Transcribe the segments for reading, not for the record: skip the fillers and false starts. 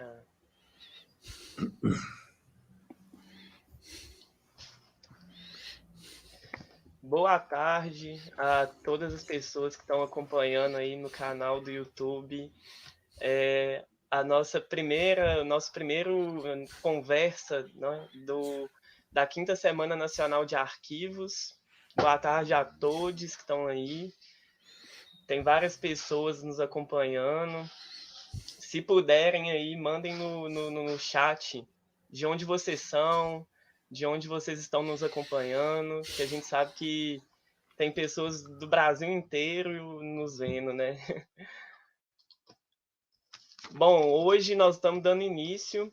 Ah. Boa tarde a todas as pessoas que estão acompanhando aí no canal do YouTube. Nosso primeiro conversa, né, da quinta Semana Nacional de Arquivos. Boa tarde a todos que estão aí. Tem várias pessoas nos acompanhando. Se puderem aí, mandem no chat de onde vocês são, de onde vocês estão nos acompanhando, que a gente sabe que tem pessoas do Brasil inteiro nos vendo, né? Bom, hoje nós estamos dando início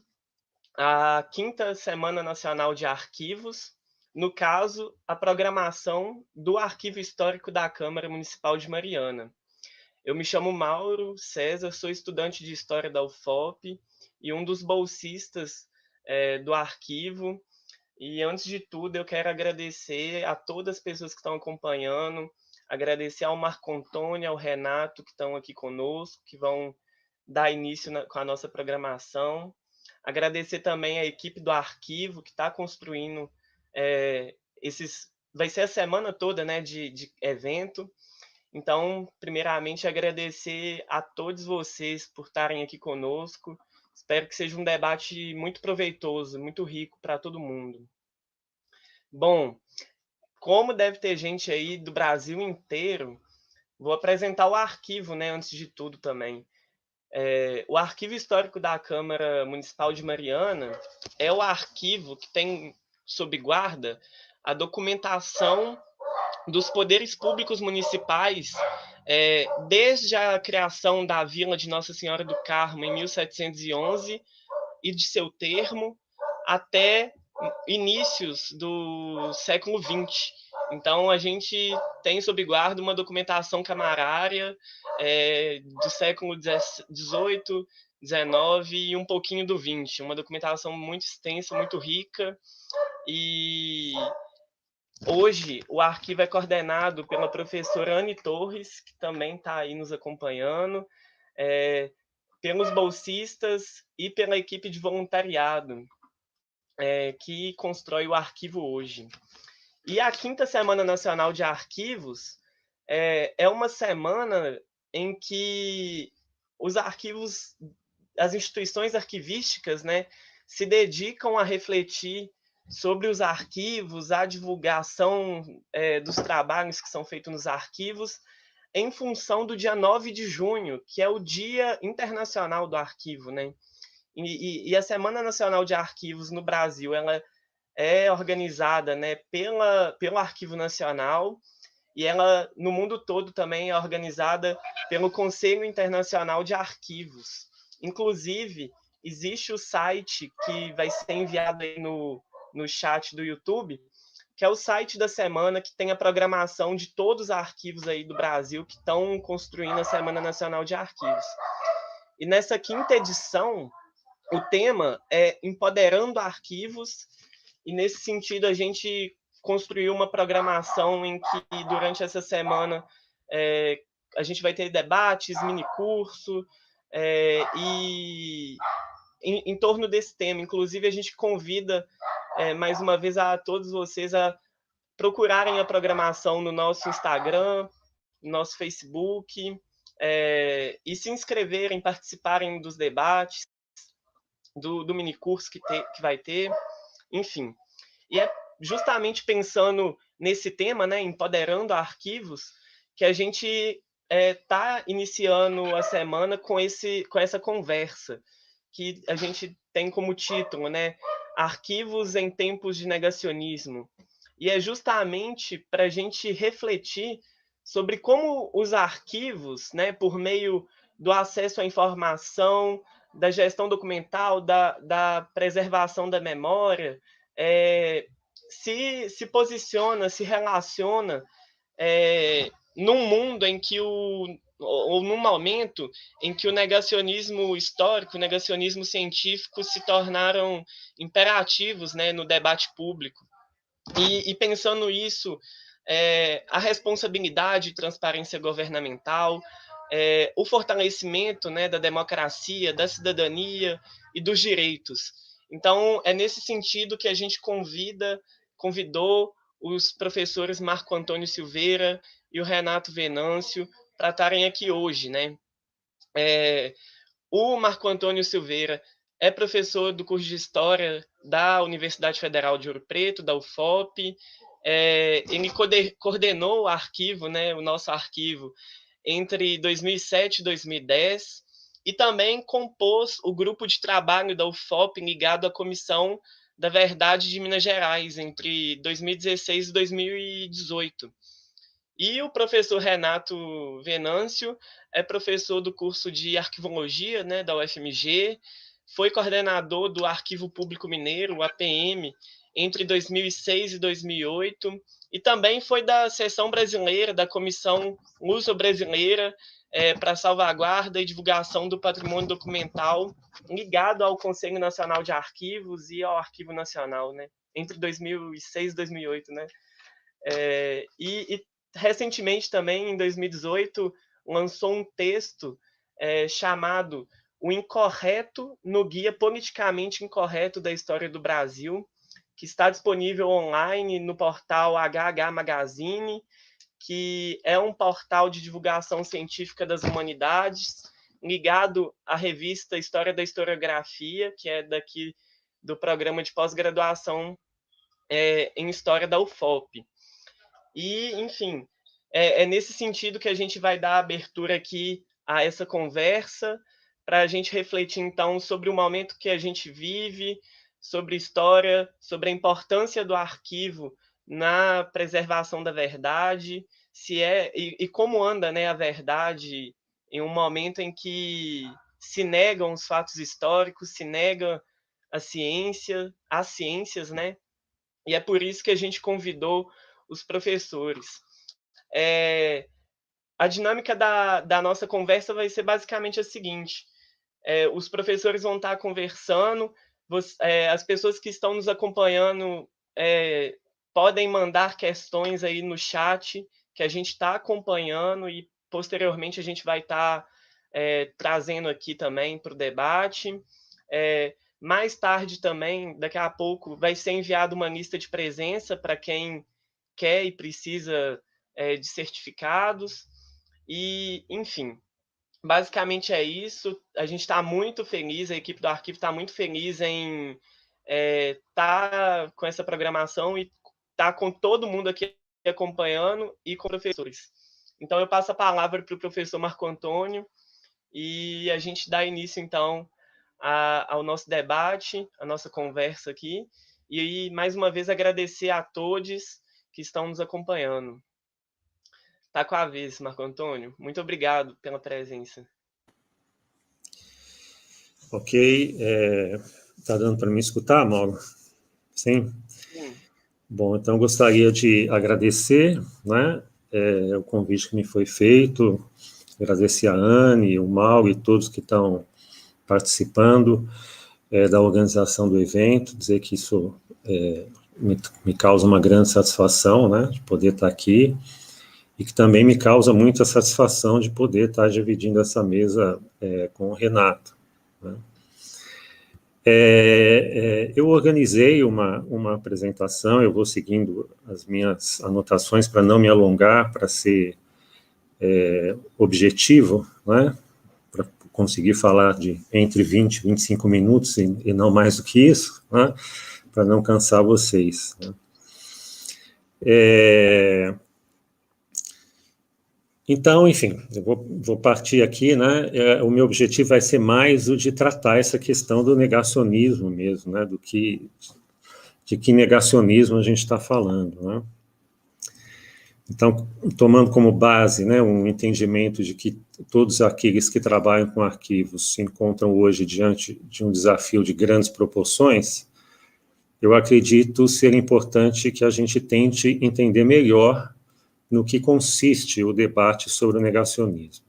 à quinta Semana Nacional de Arquivos, no caso, a programação do Arquivo Histórico da Câmara Municipal de Mariana. Eu me chamo Mauro César, sou estudante de História da UFOP e um dos bolsistas do arquivo. E antes de tudo, eu quero agradecer a todas as pessoas que estão acompanhando, agradecer ao Marco Antônio, ao Renato, que estão aqui conosco, que vão dar início com a nossa programação. Agradecer também a equipe do arquivo, que está construindo esses. Vai ser a semana toda, né, de evento. Então, primeiramente, agradecer a todos vocês por estarem aqui conosco. Espero que seja um debate muito proveitoso, muito rico para todo mundo. Bom, como deve ter gente aí do Brasil inteiro, vou apresentar o arquivo, né, antes de tudo também. O Arquivo Histórico da Câmara Municipal de Mariana é o arquivo que tem sob guarda a documentação dos poderes públicos municipais desde a criação da Vila de Nossa Senhora do Carmo em 1711 e de seu termo até inícios do século XX. Então, a gente tem sob guarda uma documentação camarária do século XVIII, XIX e um pouquinho do XX. Uma documentação muito extensa, muito rica. E hoje o arquivo é coordenado pela professora Anne Torres, que também está aí nos acompanhando, pelos bolsistas e pela equipe de voluntariado que constrói o arquivo hoje. E a quinta Semana Nacional de Arquivos é uma semana em que os arquivos, as instituições arquivísticas, né, se dedicam a refletir sobre os arquivos, a divulgação dos trabalhos que são feitos nos arquivos, em função do dia 9 de junho, que é o Dia Internacional do Arquivo, né? E a Semana Nacional de Arquivos no Brasil, ela é organizada, né, pelo Arquivo Nacional, e ela, no mundo todo, também é organizada pelo Conselho Internacional de Arquivos. Inclusive, existe o site que vai ser enviado aí no chat do YouTube, que é o site da semana, que tem a programação de todos os arquivos aí do Brasil que estão construindo a Semana Nacional de Arquivos. E nessa quinta edição, o tema é Empoderando Arquivos, e nesse sentido a gente construiu uma programação em que durante essa semana a gente vai ter debates, mini-curso, e em torno desse tema. Inclusive a gente convida mais uma vez a todos vocês a procurarem a programação no nosso Instagram, no nosso Facebook, e se inscreverem, participarem dos debates, do minicurso que vai ter, enfim. E é justamente pensando nesse tema, né, empoderando arquivos, que a gente está iniciando a semana com essa conversa, que a gente tem como título, né, Arquivos em Tempos de Negacionismo. E é justamente para a gente refletir sobre como os arquivos, né, por meio do acesso à informação, da gestão documental, da preservação da memória, se posiciona, se relaciona num mundo em que ou num momento em que o negacionismo histórico, o negacionismo científico se tornaram imperativos, né, no debate público. E pensando isso, a responsabilidade e transparência governamental, o fortalecimento, né, da democracia, da cidadania e dos direitos. Então, é nesse sentido que a gente convidou os professores Marco Antônio Silveira e o Renato Venâncio para estarem aqui hoje, né? O Marco Antônio Silveira é professor do curso de História da Universidade Federal de Ouro Preto, da UFOP. Ele coordenou o arquivo, né, o nosso arquivo, entre 2007 e 2010, e também compôs o grupo de trabalho da UFOP ligado à Comissão da Verdade de Minas Gerais, entre 2016 e 2018. E o professor Renato Venâncio é professor do curso de Arquivologia, né, da UFMG, foi coordenador do Arquivo Público Mineiro, o APM, entre 2006 e 2008, e também foi da seção brasileira, da Comissão Luso-Brasileira para Salvaguarda e Divulgação do Patrimônio Documental, ligado ao Conselho Nacional de Arquivos e ao Arquivo Nacional, né, entre 2006 e 2008, né. E recentemente também, em 2018, lançou um texto chamado O Incorreto no Guia Politicamente Incorreto da História do Brasil, que está disponível online no portal HH Magazine, que é um portal de divulgação científica das humanidades, ligado à revista História da Historiografia, que é daqui do programa de pós-graduação em História da UFOP. E, enfim, é nesse sentido que a gente vai dar abertura aqui a essa conversa, para a gente refletir, então, sobre o momento que a gente vive, sobre história, sobre a importância do arquivo na preservação da verdade, e como anda, né, a verdade em um momento em que se negam os fatos históricos, se nega as ciências, né? E é por isso que a gente convidou os professores. A dinâmica da nossa conversa vai ser basicamente a seguinte: os professores vão estar conversando, as pessoas que estão nos acompanhando podem mandar questões aí no chat, que a gente está acompanhando, e posteriormente a gente vai estar trazendo aqui também para o debate. Mais tarde também, daqui a pouco, vai ser enviada uma lista de presença para quem quer e precisa de certificados. E, enfim, basicamente é isso. A gente está muito feliz, a equipe do arquivo está muito feliz em estar com essa programação e estar com todo mundo aqui acompanhando e com professores. Então, eu passo a palavra para o professor Marco Antônio e a gente dá início, então, ao nosso debate, a nossa conversa aqui. E, mais uma vez, agradecer a todos que estão nos acompanhando. Tá com a vez, Marco Antônio. Muito obrigado pela presença. Ok. Tá dando para me escutar, Mauro? Sim? Sim. Bom, então gostaria de agradecer, né, o convite que me foi feito, agradecer a Anne, o Mauro e todos que estão participando da organização do evento, dizer que isso me causa uma grande satisfação, né, de poder estar aqui, e que também me causa muita satisfação de poder estar dividindo essa mesa com o Renato, né. Eu organizei uma apresentação, eu vou seguindo as minhas anotações para não me alongar, para ser objetivo, né, para conseguir falar de entre 20 e 25 minutos e não mais do que isso, né, para não cansar vocês, né. Então, enfim, eu vou partir aqui, né, o meu objetivo vai ser mais o de tratar essa questão do negacionismo mesmo, né, de que negacionismo a gente está falando, né. Então, tomando como base, né, um entendimento de que todos aqueles que trabalham com arquivos se encontram hoje diante de um desafio de grandes proporções, eu acredito ser importante que a gente tente entender melhor no que consiste o debate sobre o negacionismo.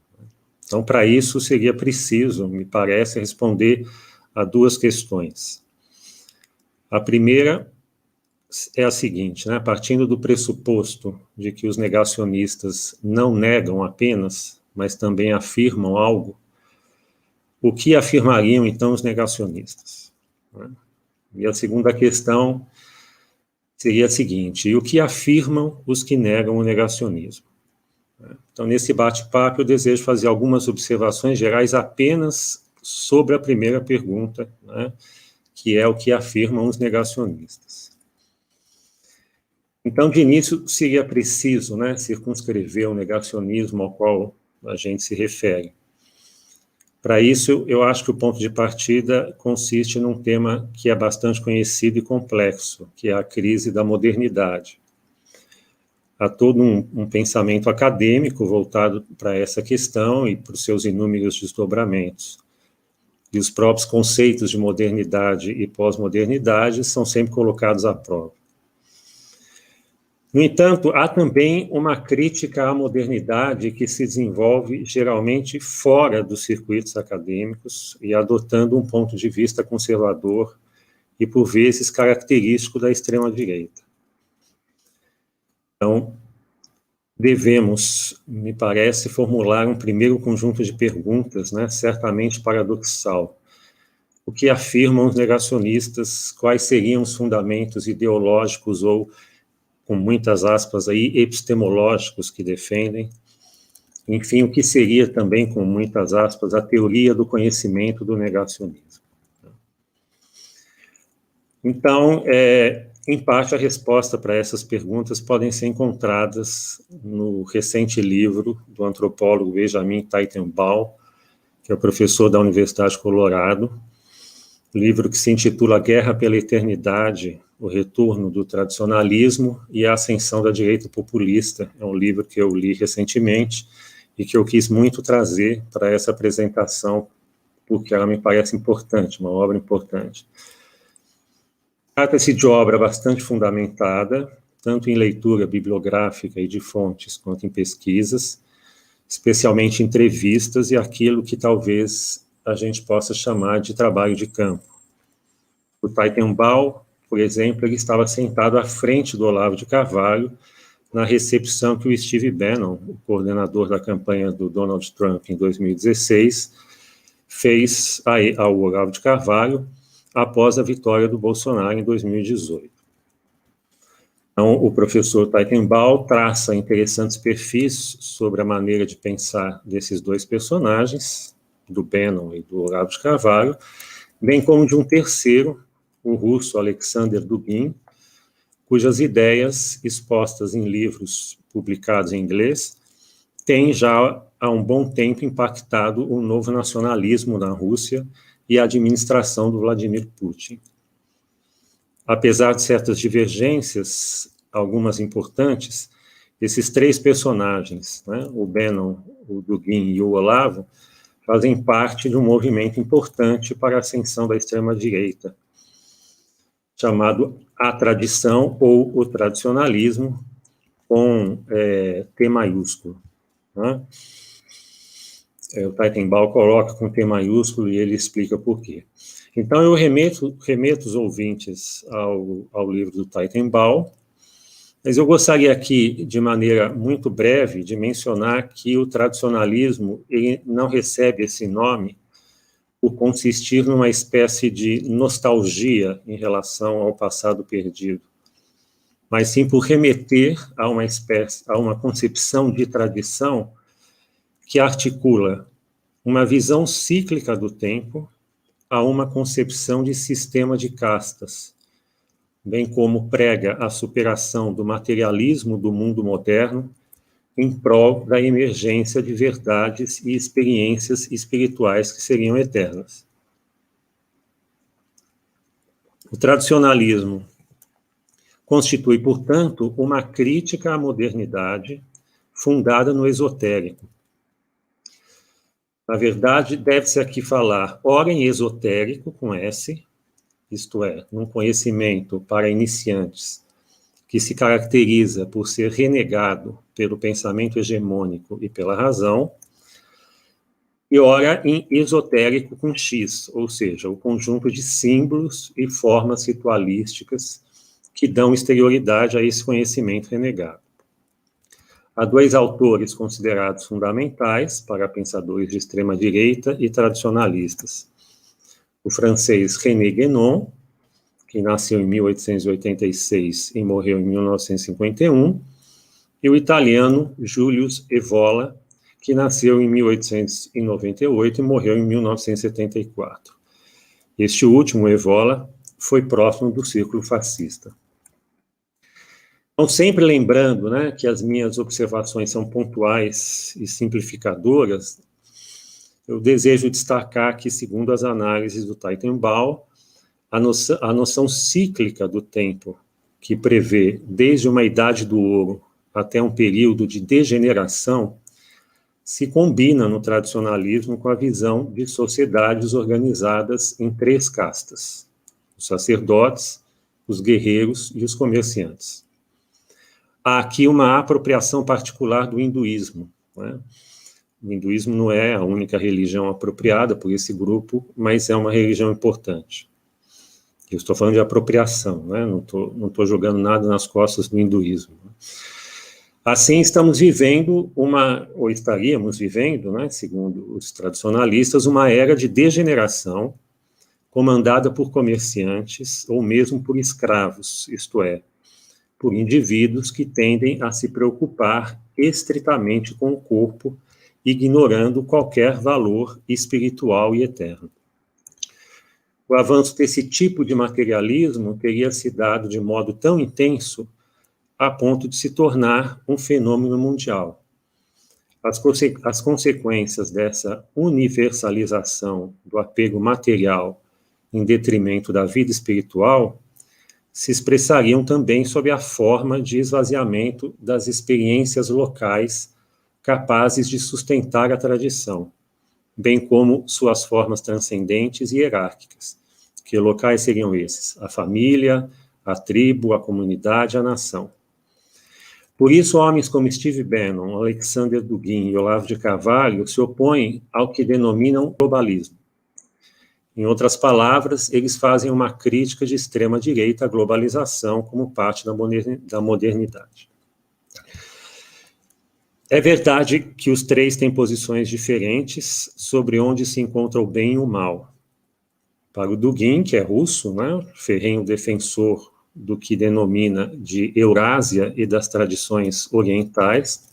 Então, para isso, seria preciso, me parece, responder a duas questões. A primeira é a seguinte, né, partindo do pressuposto de que os negacionistas não negam apenas, mas também afirmam algo, o que afirmariam, então, os negacionistas? E a segunda questão seria a seguinte: e o que afirmam os que negam o negacionismo? Então, nesse bate-papo, eu desejo fazer algumas observações gerais apenas sobre a primeira pergunta, né, que é o que afirmam os negacionistas. Então, de início, seria preciso, né, circunscrever o negacionismo ao qual a gente se refere. Para isso, eu acho que o ponto de partida consiste num tema que é bastante conhecido e complexo, que é a crise da modernidade. Há todo um pensamento acadêmico voltado para essa questão e para os seus inúmeros desdobramentos. E os próprios conceitos de modernidade e pós-modernidade são sempre colocados à prova. No entanto, há também uma crítica à modernidade que se desenvolve geralmente fora dos circuitos acadêmicos e adotando um ponto de vista conservador e, por vezes, característico da extrema-direita. Então, devemos, me parece, formular um primeiro conjunto de perguntas, né, certamente paradoxal. O que afirmam os negacionistas? Quais seriam os fundamentos ideológicos ou, com muitas aspas aí, epistemológicos que defendem? Enfim, o que seria também, com muitas aspas, a teoria do conhecimento do negacionismo? Então, em parte, a resposta para essas perguntas podem ser encontradas no recente livro do antropólogo Benjamin Teitelbaum, que é o professor da Universidade de Colorado, livro que se intitula Guerra pela Eternidade, o retorno do tradicionalismo e a ascensão da direita populista. É um livro que eu li recentemente e que eu quis muito trazer para essa apresentação, porque ela me parece importante, uma obra importante. Trata-se de obra bastante fundamentada, tanto em leitura bibliográfica e de fontes, quanto em pesquisas, especialmente entrevistas e aquilo que talvez a gente possa chamar de trabalho de campo. O Teitelbaum, por exemplo, ele estava sentado à frente do Olavo de Carvalho na recepção que o Steve Bannon, o coordenador da campanha do Donald Trump em 2016, fez ao Olavo de Carvalho após a vitória do Bolsonaro em 2018. Então, o professor Teitelbaum traça interessantes perfis sobre a maneira de pensar desses dois personagens, do Bannon e do Olavo de Carvalho, bem como de um terceiro, o russo Alexander Dugin, cujas ideias, expostas em livros publicados em inglês, têm já há um bom tempo impactado o novo nacionalismo na Rússia e a administração do Vladimir Putin. Apesar de certas divergências, algumas importantes, esses três personagens, né, o Bannon, o Dugin e o Olavo, fazem parte de um movimento importante para a ascensão da extrema-direita, chamado a tradição ou o tradicionalismo, com T maiúsculo. Né? O Teitelbaum coloca com T maiúsculo e ele explica por quê. Então, eu remeto os ouvintes ao livro do Teitelbaum, mas eu gostaria aqui, de maneira muito breve, de mencionar que o tradicionalismo ele não recebe esse nome por consistir numa espécie de nostalgia em relação ao passado perdido, mas sim por remeter a uma concepção de tradição que articula uma visão cíclica do tempo a uma concepção de sistema de castas, bem como prega a superação do materialismo do mundo moderno em prol da emergência de verdades e experiências espirituais que seriam eternas. O tradicionalismo constitui, portanto, uma crítica à modernidade fundada no esotérico. Na verdade, deve-se aqui falar, ora em esotérico, com S, isto é, num conhecimento para iniciantes que se caracteriza por ser renegado pelo pensamento hegemônico e pela razão, e ora em esotérico com X, ou seja, o conjunto de símbolos e formas ritualísticas que dão exterioridade a esse conhecimento renegado. Há dois autores considerados fundamentais para pensadores de extrema-direita e tradicionalistas. O francês René Guénon, que nasceu em 1886 e morreu em 1951, e o italiano Julius Evola, que nasceu em 1898 e morreu em 1974. Este último, Evola, foi próximo do círculo fascista. Então, sempre lembrando, né, que as minhas observações são pontuais e simplificadoras, eu desejo destacar que, segundo as análises do Teitelbaum, a noção cíclica do tempo, que prevê desde uma idade do ouro até um período de degeneração, se combina no tradicionalismo com a visão de sociedades organizadas em três castas: os sacerdotes, os guerreiros e os comerciantes. Há aqui uma apropriação particular do hinduísmo, né? O hinduísmo não é a única religião apropriada por esse grupo, mas é uma religião importante. Eu estou falando de apropriação, né? Não estou jogando nada nas costas do hinduísmo. Assim, estamos vivendo ou estaríamos vivendo, né, segundo os tradicionalistas, uma era de degeneração comandada por comerciantes ou mesmo por escravos, isto é, por indivíduos que tendem a se preocupar estritamente com o corpo, ignorando qualquer valor espiritual e eterno. O avanço desse tipo de materialismo teria se dado de modo tão intenso a ponto de se tornar um fenômeno mundial. As consequências dessa universalização do apego material em detrimento da vida espiritual se expressariam também sob a forma de esvaziamento das experiências locais capazes de sustentar a tradição, bem como suas formas transcendentes e hierárquicas. Que locais seriam esses? A família, a tribo, a comunidade, a nação. Por isso, homens como Steve Bannon, Alexander Dugin e Olavo de Carvalho se opõem ao que denominam globalismo. Em outras palavras, eles fazem uma crítica de extrema-direita à globalização como parte da modernidade. É verdade que os três têm posições diferentes sobre onde se encontra o bem e o mal. Para o Dugin, que é russo, né, ferrenho defensor do que denomina de Eurásia e das tradições orientais,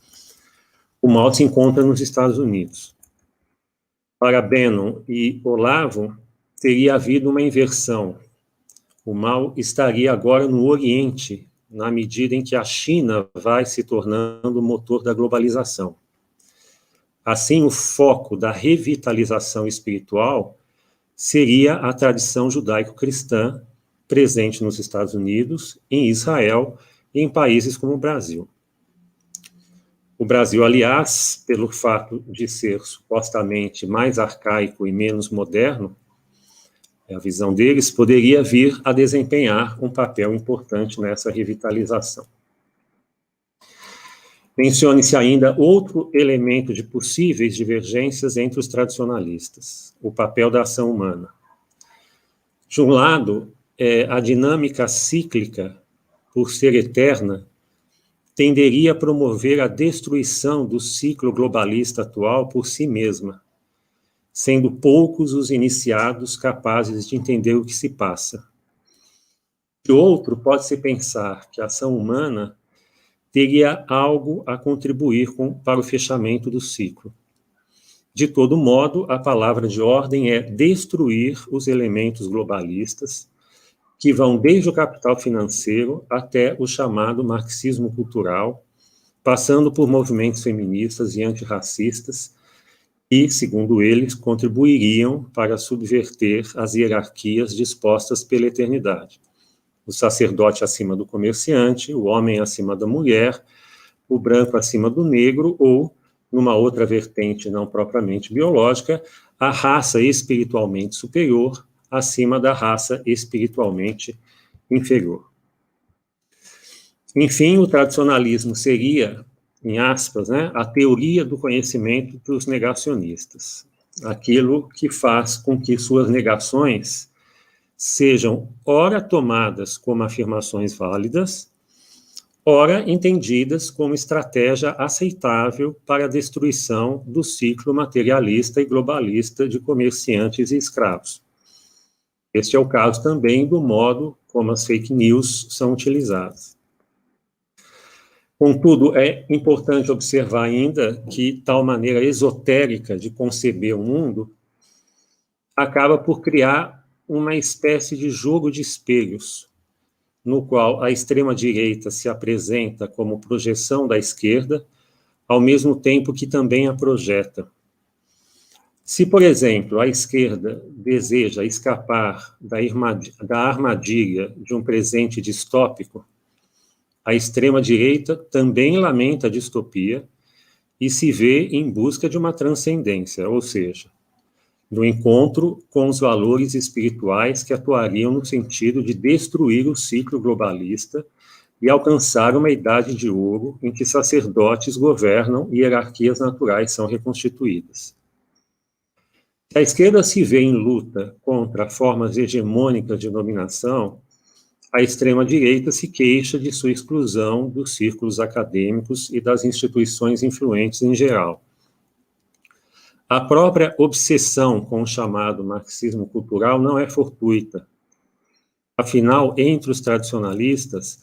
o mal se encontra nos Estados Unidos. Para Bannon e Olavo, teria havido uma inversão. O mal estaria agora no Oriente, na medida em que a China vai se tornando o motor da globalização. Assim, o foco da revitalização espiritual seria a tradição judaico-cristã presente nos Estados Unidos, em Israel e em países como o Brasil. O Brasil, aliás, pelo fato de ser supostamente mais arcaico e menos moderno, a visão deles poderia vir a desempenhar um papel importante nessa revitalização. Mencione-se ainda outro elemento de possíveis divergências entre os tradicionalistas, o papel da ação humana. De um lado, a dinâmica cíclica, por ser eterna, tenderia a promover a destruição do ciclo globalista atual por si mesma, sendo poucos os iniciados capazes de entender o que se passa. De outro, pode-se pensar que a ação humana teria algo a contribuir para o fechamento do ciclo. De todo modo, a palavra de ordem é destruir os elementos globalistas, que vão desde o capital financeiro até o chamado marxismo cultural, passando por movimentos feministas e antirracistas, e, segundo eles, contribuiriam para subverter as hierarquias dispostas pela eternidade. O sacerdote acima do comerciante, o homem acima da mulher, o branco acima do negro, ou, numa outra vertente não propriamente biológica, a raça espiritualmente superior acima da raça espiritualmente inferior. Enfim, o tradicionalismo seria, em aspas, né, a teoria do conhecimento dos negacionistas, aquilo que faz com que suas negações sejam ora tomadas como afirmações válidas, ora entendidas como estratégia aceitável para a destruição do ciclo materialista e globalista de comerciantes e escravos. Este é o caso também do modo como as fake news são utilizadas. Contudo, é importante observar ainda que tal maneira esotérica de conceber o mundo acaba por criar uma espécie de jogo de espelhos, no qual a extrema-direita se apresenta como projeção da esquerda, ao mesmo tempo que também a projeta. Se, por exemplo, a esquerda deseja escapar da armadilha de um presente distópico, a extrema-direita também lamenta a distopia e se vê em busca de uma transcendência, ou seja, do encontro com os valores espirituais que atuariam no sentido de destruir o ciclo globalista e alcançar uma idade de ouro em que sacerdotes governam e hierarquias naturais são reconstituídas. Se a esquerda se vê em luta contra formas hegemônicas de dominação, a extrema-direita se queixa de sua exclusão dos círculos acadêmicos e das instituições influentes em geral. A própria obsessão com o chamado marxismo cultural não é fortuita. Afinal, entre os tradicionalistas,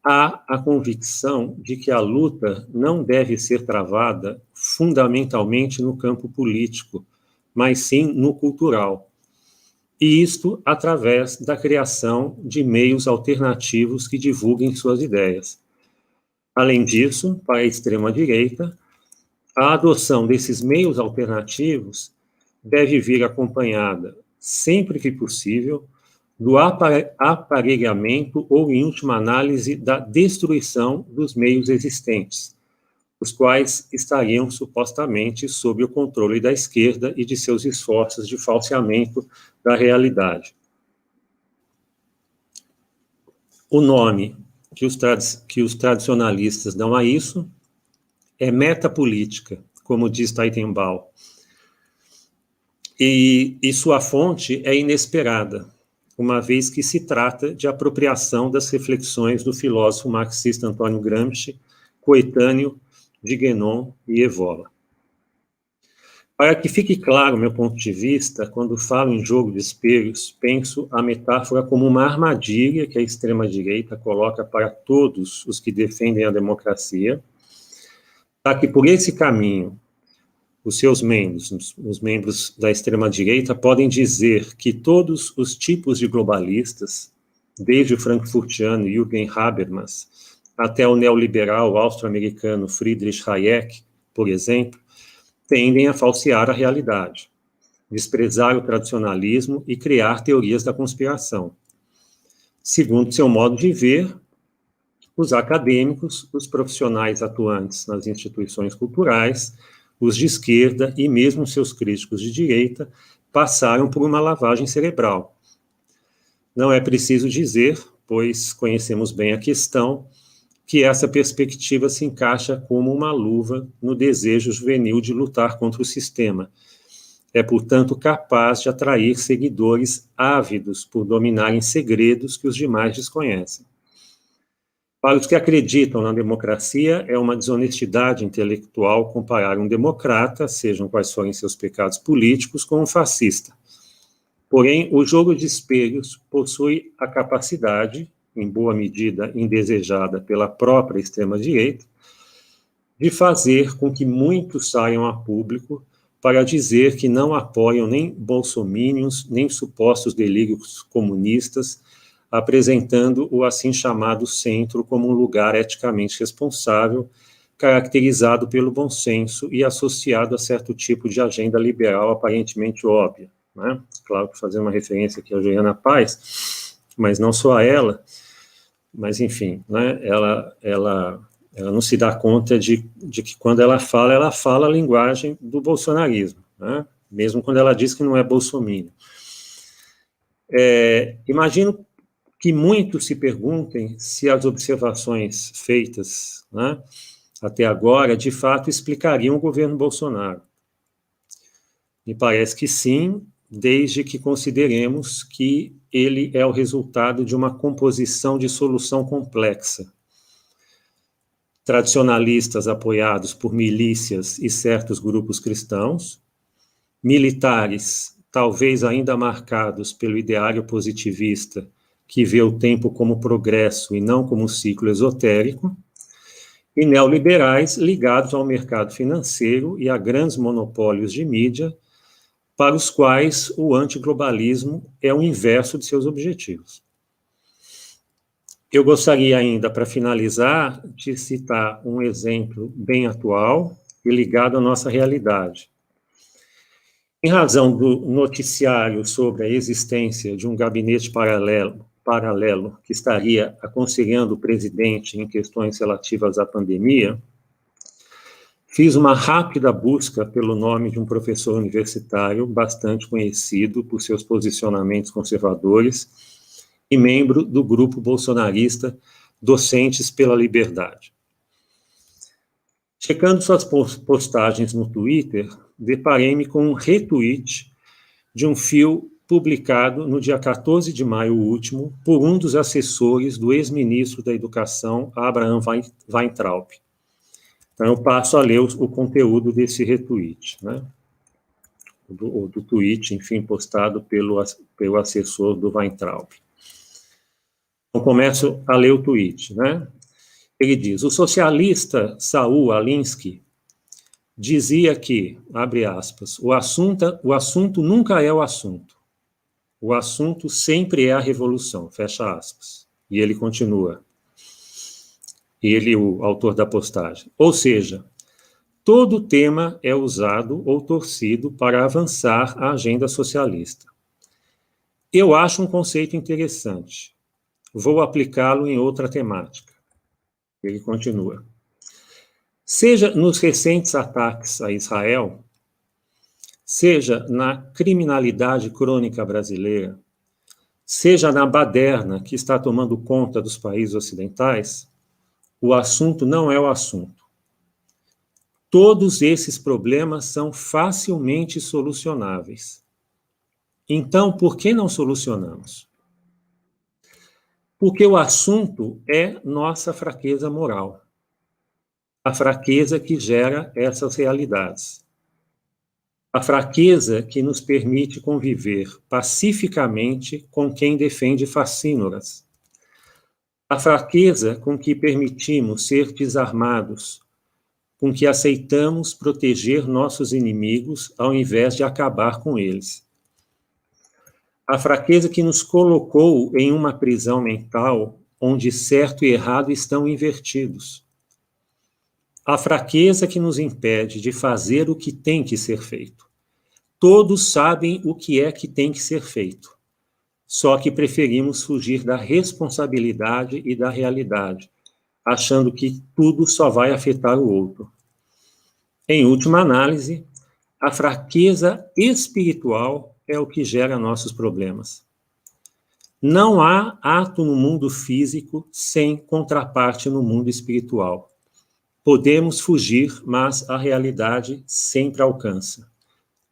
há a convicção de que a luta não deve ser travada fundamentalmente no campo político, mas sim no cultural. E isto através da criação de meios alternativos que divulguem suas ideias. Além disso, para a extrema-direita, a adoção desses meios alternativos deve vir acompanhada, sempre que possível, do aparelhamento ou, em última análise, da destruição dos meios existentes, os quais estariam supostamente sob o controle da esquerda e de seus esforços de falseamento da realidade. O nome que os tradicionalistas dão a isso é metapolítica, como diz Teitelbaum, e sua fonte é inesperada, uma vez que se trata de apropriação das reflexões do filósofo marxista Antônio Gramsci, coetâneo de Guénon e Evola. Para que fique claro o meu ponto de vista, quando falo em jogo de espelhos, penso a metáfora como uma armadilha que a extrema-direita coloca para todos os que defendem a democracia, para que por esse caminho os seus membros, os membros da extrema-direita, podem dizer que todos os tipos de globalistas, desde o frankfurtiano Jürgen Habermas até o neoliberal austro-americano Friedrich Hayek, por exemplo, tendem a falsear a realidade, desprezar o tradicionalismo e criar teorias da conspiração. Segundo seu modo de ver, os acadêmicos, os profissionais atuantes nas instituições culturais, os de esquerda e mesmo seus críticos de direita passaram por uma lavagem cerebral. Não é preciso dizer, pois conhecemos bem a questão, que essa perspectiva se encaixa como uma luva no desejo juvenil de lutar contra o sistema. É, portanto, capaz de atrair seguidores ávidos por dominarem segredos que os demais desconhecem. Para os que acreditam na democracia, é uma desonestidade intelectual comparar um democrata, sejam quais forem seus pecados políticos, com um fascista. Porém, o jogo de espelhos possui a capacidade, em boa medida indesejada pela própria extrema-direita, de fazer com que muitos saiam a público para dizer que não apoiam nem bolsomínios, nem supostos delírios comunistas, apresentando o assim chamado centro como um lugar eticamente responsável, caracterizado pelo bom senso e associado a certo tipo de agenda liberal aparentemente óbvia, né? Claro que fazer uma referência aqui a Juliana Paz, mas não só a ela, mas enfim, né? Ela não se dá conta de que quando ela fala a linguagem do bolsonarismo, né? Mesmo quando ela diz que não é bolsominion. Imagino que muitos se perguntem se as observações feitas, né, até agora, de fato, explicariam o governo Bolsonaro. Me parece que sim, desde que consideremos que ele é o resultado de uma composição de solução complexa. tradicionalistas apoiados por milícias e certos grupos cristãos, militares, talvez ainda marcados pelo ideário positivista, que vê o tempo como progresso e não como ciclo esotérico, e neoliberais ligados ao mercado financeiro e a grandes monopólios de mídia, para os quais o antiglobalismo é o inverso de seus objetivos. Eu gostaria ainda, para finalizar, de citar um exemplo bem atual e ligado à nossa realidade. Em razão do noticiário sobre a existência de um gabinete paralelo que estaria aconselhando o presidente em questões relativas à pandemia, fiz uma rápida busca pelo nome de um professor universitário bastante conhecido por seus posicionamentos conservadores e membro do grupo bolsonarista Docentes pela Liberdade. Checando suas postagens no Twitter, deparei-me com um retweet de um fio publicado no dia 14 de maio último por um dos assessores do ex-ministro da Educação, Abraham Weintraub. Então, eu passo a ler o conteúdo desse retweet, né? do tweet, enfim, postado pelo assessor do Weintraub. Então, começo a ler o tweet, né? Ele diz: o socialista Saul Alinsky dizia que, abre aspas, o assunto nunca é o assunto sempre é a revolução, fecha aspas. E ele continua, ele, o autor da postagem. Ou seja, todo tema é usado ou torcido para avançar a agenda socialista. Eu acho um conceito interessante. Vou aplicá-lo em outra temática. Ele continua. Seja nos recentes ataques a Israel, seja na criminalidade crônica brasileira, seja na baderna que está tomando conta dos países ocidentais, o assunto não é o assunto. Todos esses problemas são facilmente solucionáveis. Então, por que não solucionamos? Porque o assunto é nossa fraqueza moral. A fraqueza que gera essas realidades. A fraqueza que nos permite conviver pacificamente com quem defende facínoras. A fraqueza com que permitimos ser desarmados, com que aceitamos proteger nossos inimigos ao invés de acabar com eles. A fraqueza que nos colocou em uma prisão mental onde certo e errado estão invertidos. A fraqueza que nos impede de fazer o que tem que ser feito. Todos sabem o que é que tem que ser feito. Só que preferimos fugir da responsabilidade e da realidade, achando que tudo só vai afetar o outro. Em última análise, a fraqueza espiritual é o que gera nossos problemas. Não há ato no mundo físico sem contraparte no mundo espiritual. Podemos fugir, mas a realidade sempre alcança.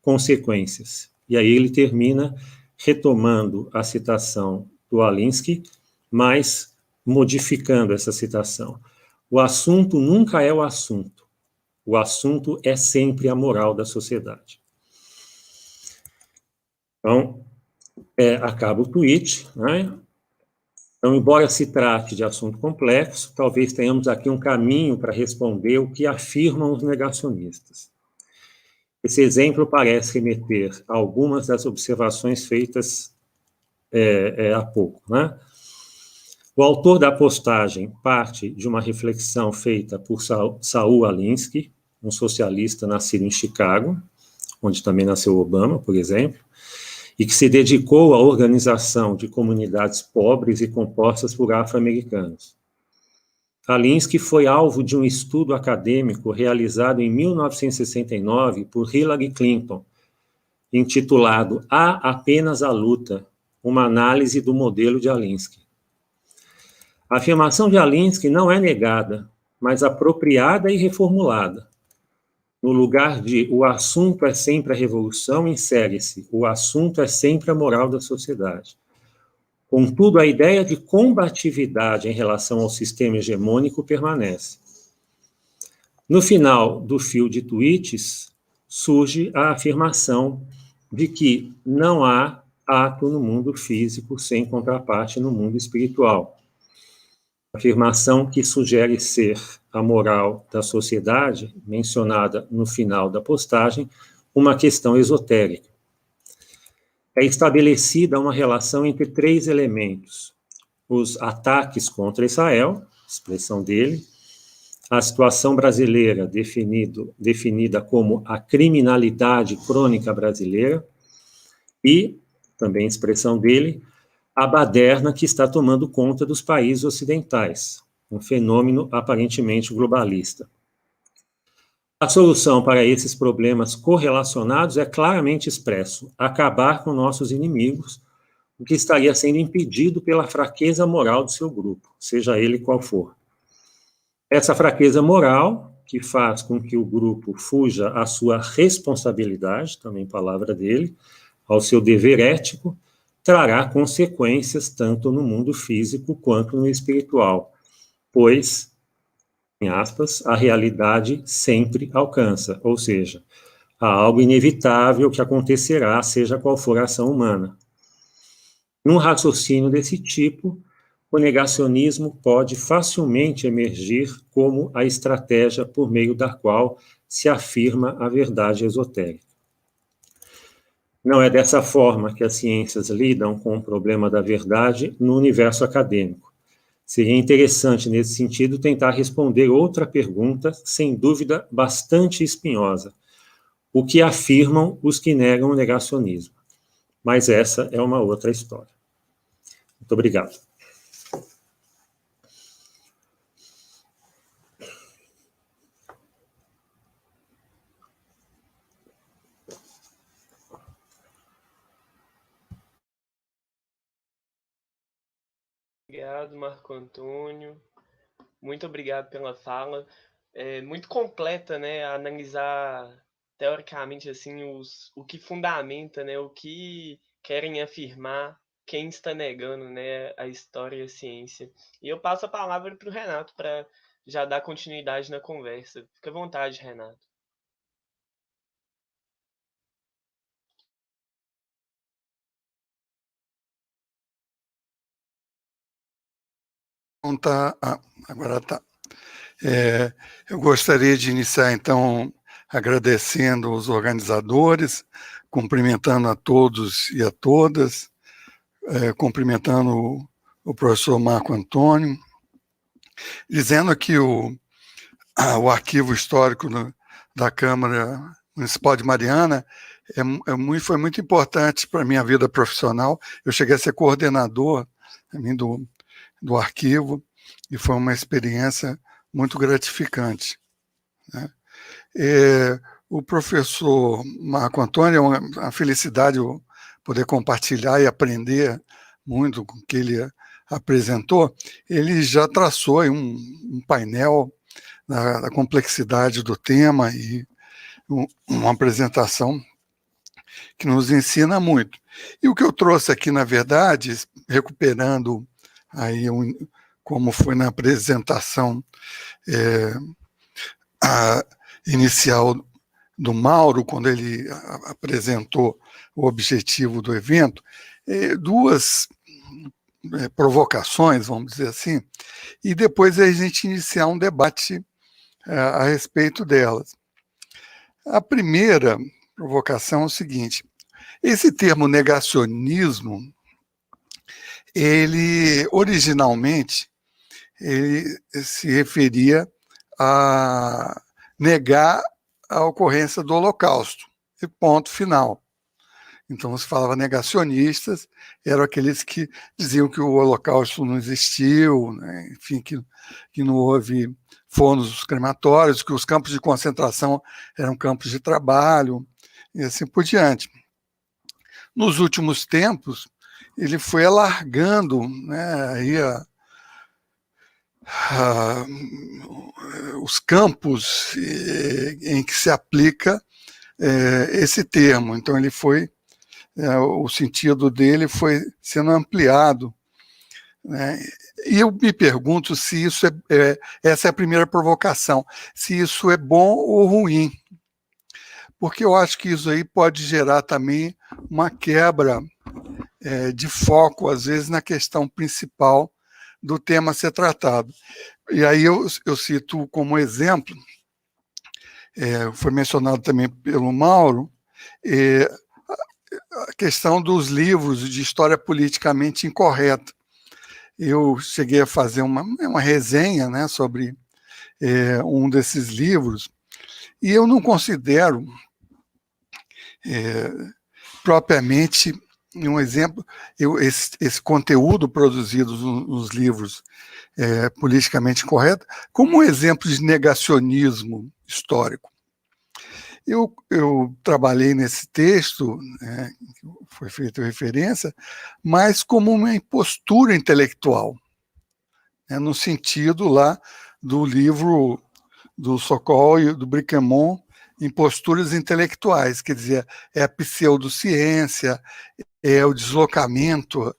Consequências. E aí ele termina retomando a citação do Alinsky, mas modificando essa citação. O assunto nunca é o assunto. O assunto é sempre a moral da sociedade. Então, acaba o tweet, né? Então, embora se trate de assunto complexo, talvez tenhamos aqui um caminho para responder o que afirmam os negacionistas. Esse exemplo parece remeter a algumas das observações feitas há pouco, né? O autor da postagem parte de uma reflexão feita por Saul Alinsky, um socialista nascido em Chicago, onde também nasceu Obama, por exemplo, e que se dedicou à organização de comunidades pobres e compostas por afro-americanos. Alinsky foi alvo de um estudo acadêmico realizado em 1969 por Hillary Clinton, intitulado Há apenas a luta, uma análise do modelo de Alinsky. A afirmação de Alinsky não é negada, mas apropriada e reformulada. No lugar de o assunto é sempre a revolução, insere-se o assunto é sempre a moral da sociedade. Contudo, a ideia de combatividade em relação ao sistema hegemônico permanece. No final do fio de tweets, surge a afirmação de que não há ato no mundo físico sem contraparte no mundo espiritual. Afirmação que sugere ser a moral da sociedade, mencionada no final da postagem, uma questão esotérica. É estabelecida uma relação entre 3 elementos: os ataques contra Israel, expressão dele, a situação brasileira, definida como a criminalidade crônica brasileira, e, também expressão dele, a baderna que está tomando conta dos países ocidentais, um fenômeno aparentemente globalista. A solução para esses problemas correlacionados é claramente expresso: acabar com nossos inimigos, o que estaria sendo impedido pela fraqueza moral do seu grupo, seja ele qual for. Essa fraqueza moral, que faz com que o grupo fuja à sua responsabilidade, também palavra dele, ao seu dever ético, trará consequências tanto no mundo físico quanto no espiritual, pois, em aspas, a realidade sempre alcança, ou seja, há algo inevitável que acontecerá, seja qual for a ação humana. Num raciocínio desse tipo, o negacionismo pode facilmente emergir como a estratégia por meio da qual se afirma a verdade esotérica. Não é dessa forma que as ciências lidam com o problema da verdade no universo acadêmico. Seria interessante, nesse sentido, tentar responder outra pergunta, sem dúvida bastante espinhosa: o que afirmam os que negam o negacionismo? Mas essa é uma outra história. Muito obrigado. Obrigado, Marco Antônio. Muito obrigado pela fala. É muito completa, né? Analisar teoricamente assim o que fundamenta, né? O que querem afirmar, quem está negando, né? A história e a ciência. E eu passo a palavra para o Renato para já dar continuidade na conversa. Fica à vontade, Renato. Não tá, agora está. Eu gostaria de iniciar, então, agradecendo os organizadores, cumprimentando a todos e a todas, cumprimentando o professor Marco Antônio, dizendo que o arquivo histórico da Câmara Municipal de Mariana foi muito importante para a minha vida profissional. Eu cheguei a ser coordenador do arquivo, e foi uma experiência muito gratificante, né? O professor Marco Antônio, é uma felicidade eu poder compartilhar e aprender muito com o que ele apresentou. Ele já traçou aí um painel da complexidade do tema e uma apresentação que nos ensina muito. E o que eu trouxe aqui, na verdade, recuperando aí como foi na apresentação inicial do Mauro, quando ele apresentou o objetivo do evento, 2 provocações, vamos dizer assim, e depois a gente iniciar um debate a respeito delas. A primeira provocação é o seguinte: esse termo negacionismo, ele originalmente se referia a negar a ocorrência do Holocausto, e ponto final. Então, se falava negacionistas, eram aqueles que diziam que o Holocausto não existiu, né? Enfim, que não houve fornos crematórios, que os campos de concentração eram campos de trabalho, e assim por diante. Nos últimos tempos, ele foi alargando, né, aí os campos em que se aplica esse termo. Então, ele foi, o sentido dele foi sendo ampliado né? E eu me pergunto se isso essa é a primeira provocação, se isso é bom ou ruim, porque eu acho que isso aí pode gerar também uma quebra de foco, às vezes, na questão principal do tema a ser tratado. E aí eu cito como exemplo, foi mencionado também pelo Mauro, a questão dos livros de história politicamente incorreta. Eu cheguei a fazer uma resenha, né, sobre um desses livros, e eu não considero propriamente um exemplo, esse conteúdo produzido nos livros politicamente incorreto como um exemplo de negacionismo histórico. Eu trabalhei nesse texto, né, que foi feita referência, mas como uma impostura intelectual, né, no sentido lá do livro do Sokol e do Bricquemont, Imposturas Intelectuais, quer dizer, é a pseudociência, é o deslocamento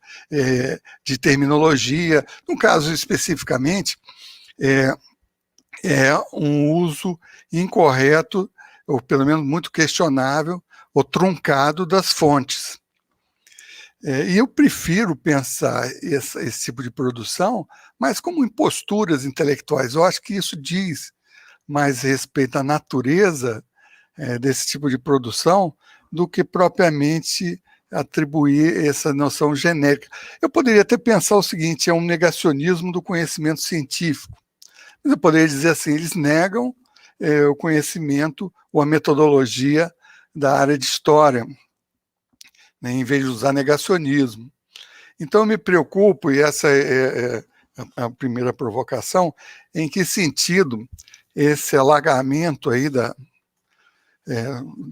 de terminologia. No caso, especificamente, é um uso incorreto, ou pelo menos muito questionável, ou truncado das fontes. E eu prefiro pensar esse tipo de produção, mas como imposturas intelectuais. Eu acho que isso diz mais respeito à natureza desse tipo de produção do que propriamente atribuir essa noção genérica. Eu poderia até pensar o seguinte, é um negacionismo do conhecimento científico. Mas eu poderia dizer assim, eles negam o conhecimento ou a metodologia da área de história, né, em vez de usar negacionismo. Então, eu me preocupo, e essa é a primeira provocação, em que sentido esse alargamento aí da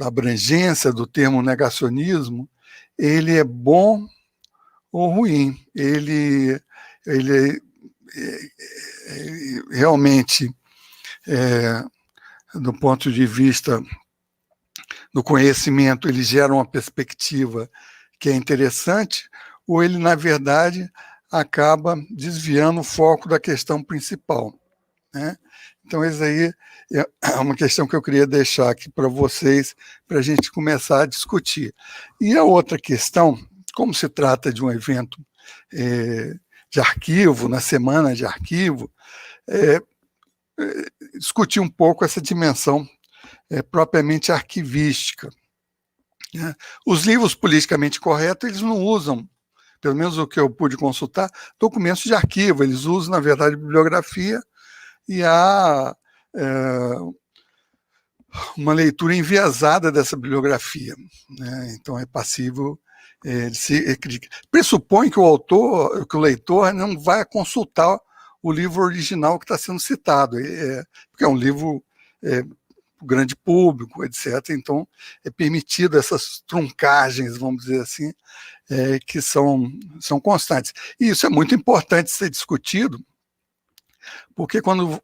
abrangência do termo negacionismo, ele é bom ou ruim. Ele realmente, do ponto de vista do conhecimento, ele gera uma perspectiva que é interessante, ou ele, na verdade, acaba desviando o foco da questão principal, né? Então, isso aí é uma questão que eu queria deixar aqui para vocês, para a gente começar a discutir. E a outra questão, como se trata de um evento de arquivo, na semana de arquivo, discutir um pouco essa dimensão propriamente arquivística, né? Os livros politicamente corretos, eles não usam, pelo menos o que eu pude consultar, documentos de arquivo, eles usam, na verdade, bibliografia, e há uma leitura enviesada dessa bibliografia, né? Então é passível de se pressupõe que o leitor não vai consultar o livro original que está sendo citado, porque é um livro grande público, etc. Então é permitido essas truncagens, vamos dizer assim, que são constantes. E isso é muito importante ser discutido, porque quando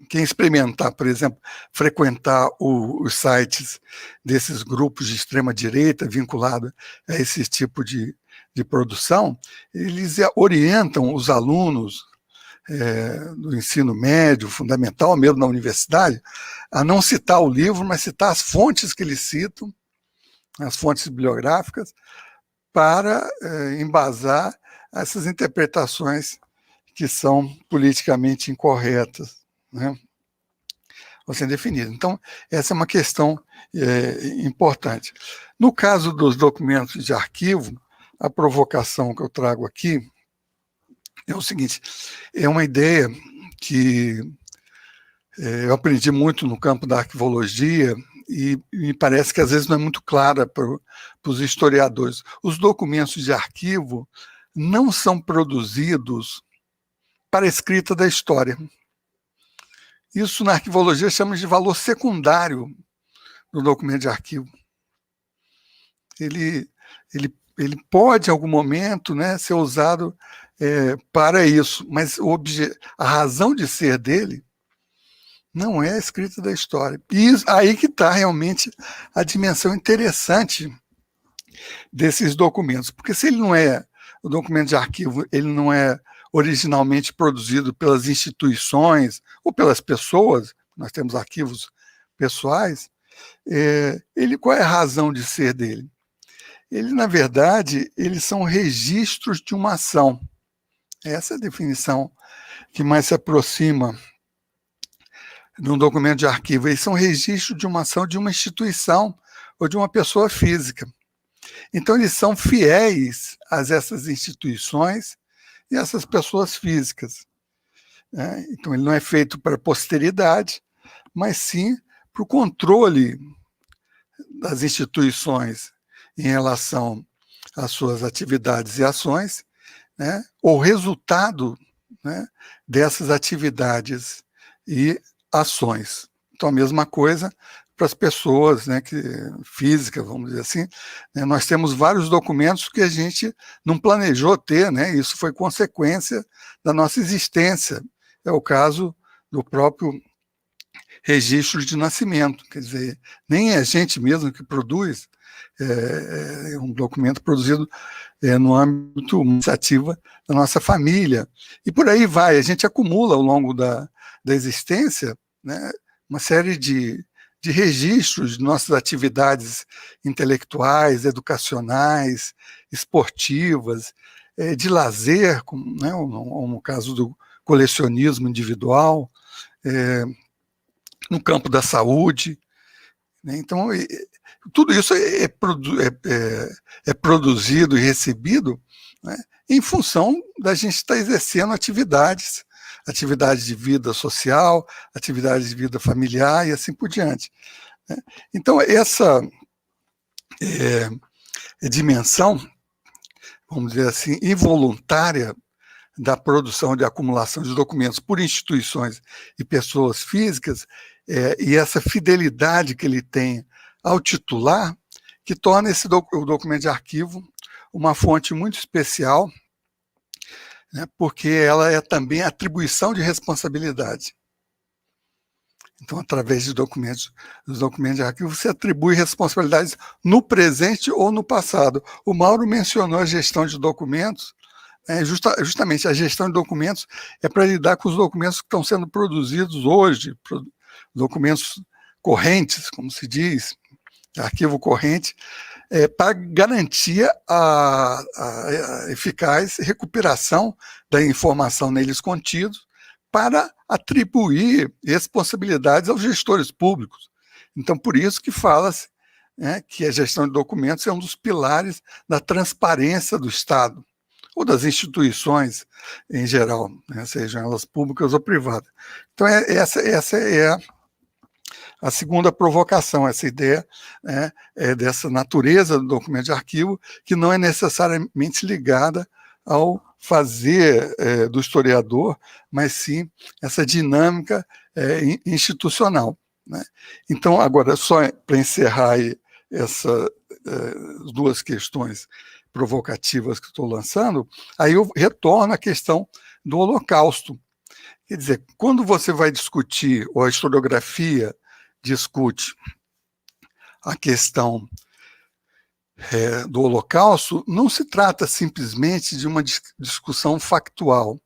quem experimentar, por exemplo, frequentar os sites desses grupos de extrema-direita vinculados a esse tipo de produção, eles orientam os alunos do ensino médio, fundamental, mesmo na universidade, a não citar o livro, mas citar as fontes que eles citam, as fontes bibliográficas, para embasar essas interpretações que são politicamente incorretas, né, ou sem definidas. Então, essa é uma questão importante. No caso dos documentos de arquivo, a provocação que eu trago aqui é o seguinte, é uma ideia que eu aprendi muito no campo da arquivologia e me parece que às vezes não é muito clara para os historiadores. Os documentos de arquivo não são produzidos para a escrita da história. Isso na arquivologia chama de valor secundário do documento de arquivo. Ele pode, em algum momento, né, ser usado para isso, mas a razão de ser dele não é a escrita da história. E aí que está realmente a dimensão interessante desses documentos, porque se ele não é o documento de arquivo ele não é originalmente produzido pelas instituições ou pelas pessoas, nós temos arquivos pessoais, qual é a razão de ser dele? Ele, na verdade, eles são registros de uma ação. Essa é a definição que mais se aproxima de um documento de arquivo. Eles são registros de uma ação de uma instituição ou de uma pessoa física. Então, eles são fiéis a essas instituições e essas pessoas físicas. Né? Então, ele não é feito para a posteridade, mas sim para o controle das instituições em relação às suas atividades e ações, né? O resultado, né, dessas atividades e ações. Então, a mesma coisa para as pessoas, né, físicas, vamos dizer assim, né, nós temos vários documentos que a gente não planejou ter, né, isso foi consequência da nossa existência. É o caso do próprio registro de nascimento, quer dizer, nem é a gente mesmo que produz, é um documento produzido no âmbito de iniciativa da nossa família. E por aí vai, a gente acumula ao longo da existência, né, uma série de registros de nossas atividades intelectuais, educacionais, esportivas, de lazer, como, né, no caso do colecionismo individual, no campo da saúde. Né? Então, tudo isso é produzido e recebido, né, em função da gente estar exercendo atividades de vida social, atividades de vida familiar e assim por diante. Né? Então, essa dimensão, vamos dizer assim, involuntária da produção de acumulação de documentos por instituições e pessoas físicas, e essa fidelidade que ele tem ao titular, que torna o documento de arquivo uma fonte muito especial, né, porque ela é também atribuição de responsabilidade. Então, através dos documentos de arquivo, você atribui responsabilidades no presente ou no passado. O Mauro mencionou a gestão de documentos, justamente a gestão de documentos é para lidar com os documentos que estão sendo produzidos hoje, documentos correntes, como se diz, arquivo corrente, para garantir a eficaz recuperação da informação neles contidos, para atribuir responsabilidades aos gestores públicos. Então, por isso que fala-se, né, que a gestão de documentos é um dos pilares da transparência do Estado, ou das instituições em geral, né, sejam elas públicas ou privadas. Então, essa é a segunda provocação, essa ideia, né, dessa natureza do documento de arquivo, que não é necessariamente ligada ao fazer do historiador, mas sim essa dinâmica institucional. Né? Então, agora, só para encerrar aí essas duas questões provocativas que estou lançando, aí eu retorno à questão do Holocausto. Quer dizer, quando você vai discutir, ou a historiografia discute a questão do Holocausto, não se trata simplesmente de uma discussão factual.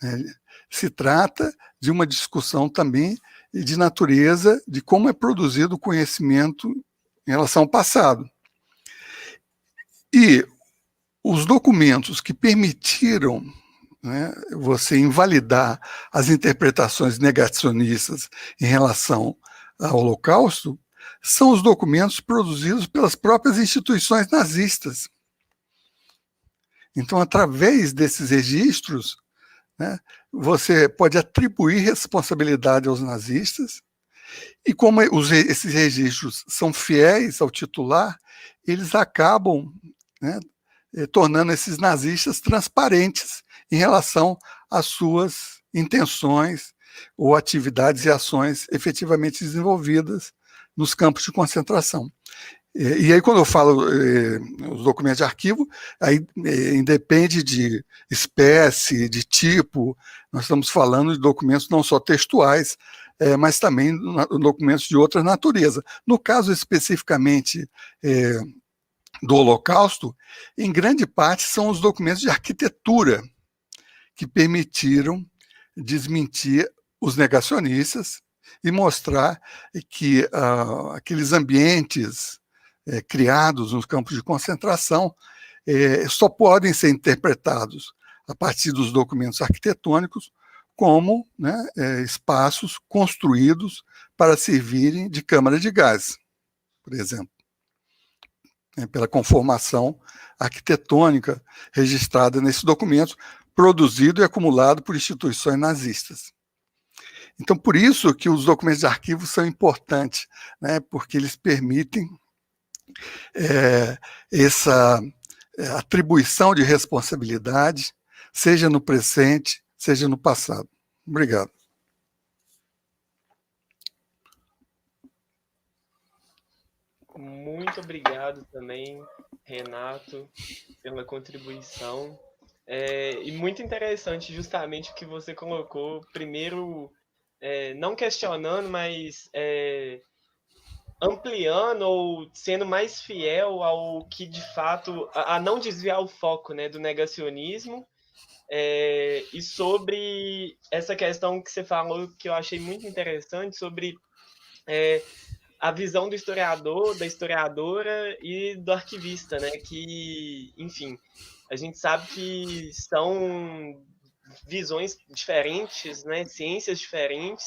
Né? Se trata de uma discussão também de natureza de como é produzido o conhecimento em relação ao passado. E os documentos que permitiram, né, você invalidar as interpretações negacionistas em relação ao Holocausto são os documentos produzidos pelas próprias instituições nazistas. Então, através desses registros, né, você pode atribuir responsabilidade aos nazistas, e como esses registros são fiéis ao titular, eles acabam, né, tornando esses nazistas transparentes em relação às suas intenções ou atividades e ações efetivamente desenvolvidas nos campos de concentração. E aí, quando eu falo os documentos de arquivo, aí independe de espécie, de tipo, nós estamos falando de documentos não só textuais, mas também documentos de outra natureza. No caso especificamente do Holocausto, em grande parte, são os documentos de arquitetura que permitiram desmentir os negacionistas e mostrar que aqueles ambientes criados nos campos de concentração só podem ser interpretados a partir dos documentos arquitetônicos como, né, espaços construídos para servirem de câmara de gás, por exemplo, pela conformação arquitetônica registrada nesses documentos, produzido e acumulado por instituições nazistas. Então, por isso que os documentos de arquivo são importantes, né, porque eles permitem essa atribuição de responsabilidade, seja no presente, seja no passado. Obrigado. Muito obrigado também, Renato, pela contribuição. E muito interessante justamente o que você colocou, primeiro, não questionando, mas ampliando ou sendo mais fiel ao que, de fato, a não desviar o foco, né, do negacionismo, e sobre essa questão que você falou, que eu achei muito interessante, sobre a visão do historiador, da historiadora e do arquivista, né, que, enfim, a gente sabe que são visões diferentes, né, ciências diferentes,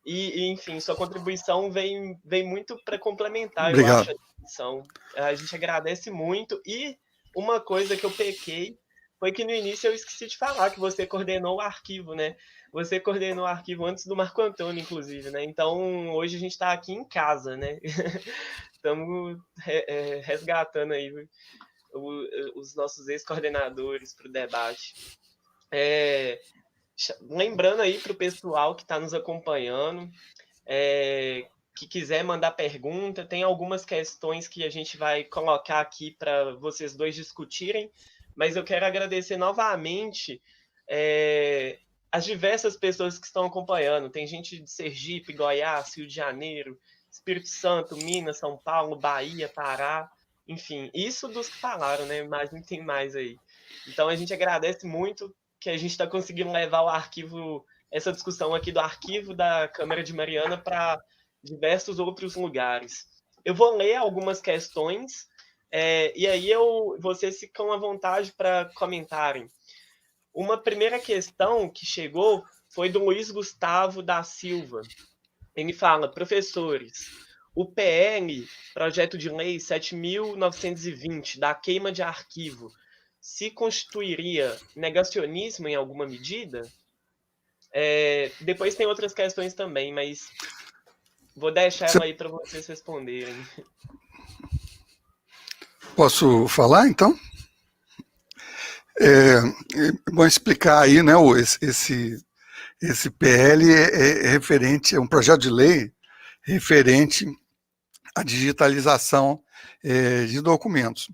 e enfim, sua contribuição vem muito para complementar, Obrigado. eu acho, a discussão. A gente agradece muito, e uma coisa que eu pequei foi que no início eu esqueci de falar que você coordenou o arquivo, né? Você coordenou o arquivo antes do Marco Antônio, inclusive, né? Então, hoje a gente está aqui em casa, né? Estamos resgatando aí os nossos ex-coordenadores para o debate. Lembrando aí para o pessoal que está nos acompanhando, que quiser mandar pergunta, tem algumas questões que a gente vai colocar aqui para vocês dois discutirem, mas eu quero agradecer novamente as diversas pessoas que estão acompanhando. Tem gente de Sergipe, Goiás, Rio de Janeiro, Espírito Santo, Minas, São Paulo, Bahia, Pará, enfim, isso dos que falaram, né? Imagino que tem mais aí. Então a gente agradece muito que a gente está conseguindo levar o arquivo, essa discussão aqui do arquivo da Câmara de Mariana para diversos outros lugares. Eu vou ler algumas questões e aí vocês ficam à vontade para comentarem. Uma primeira questão que chegou foi do Luiz Gustavo da Silva. Ele fala: professores, o PL, Projeto de Lei 7.920, da queima de arquivo, se constituiria negacionismo em alguma medida? Depois tem outras questões também, mas vou deixar ela aí para vocês responderem. Posso falar, então? Bom explicar aí, né, esse PL referente, é um projeto de lei referente à digitalização de documentos.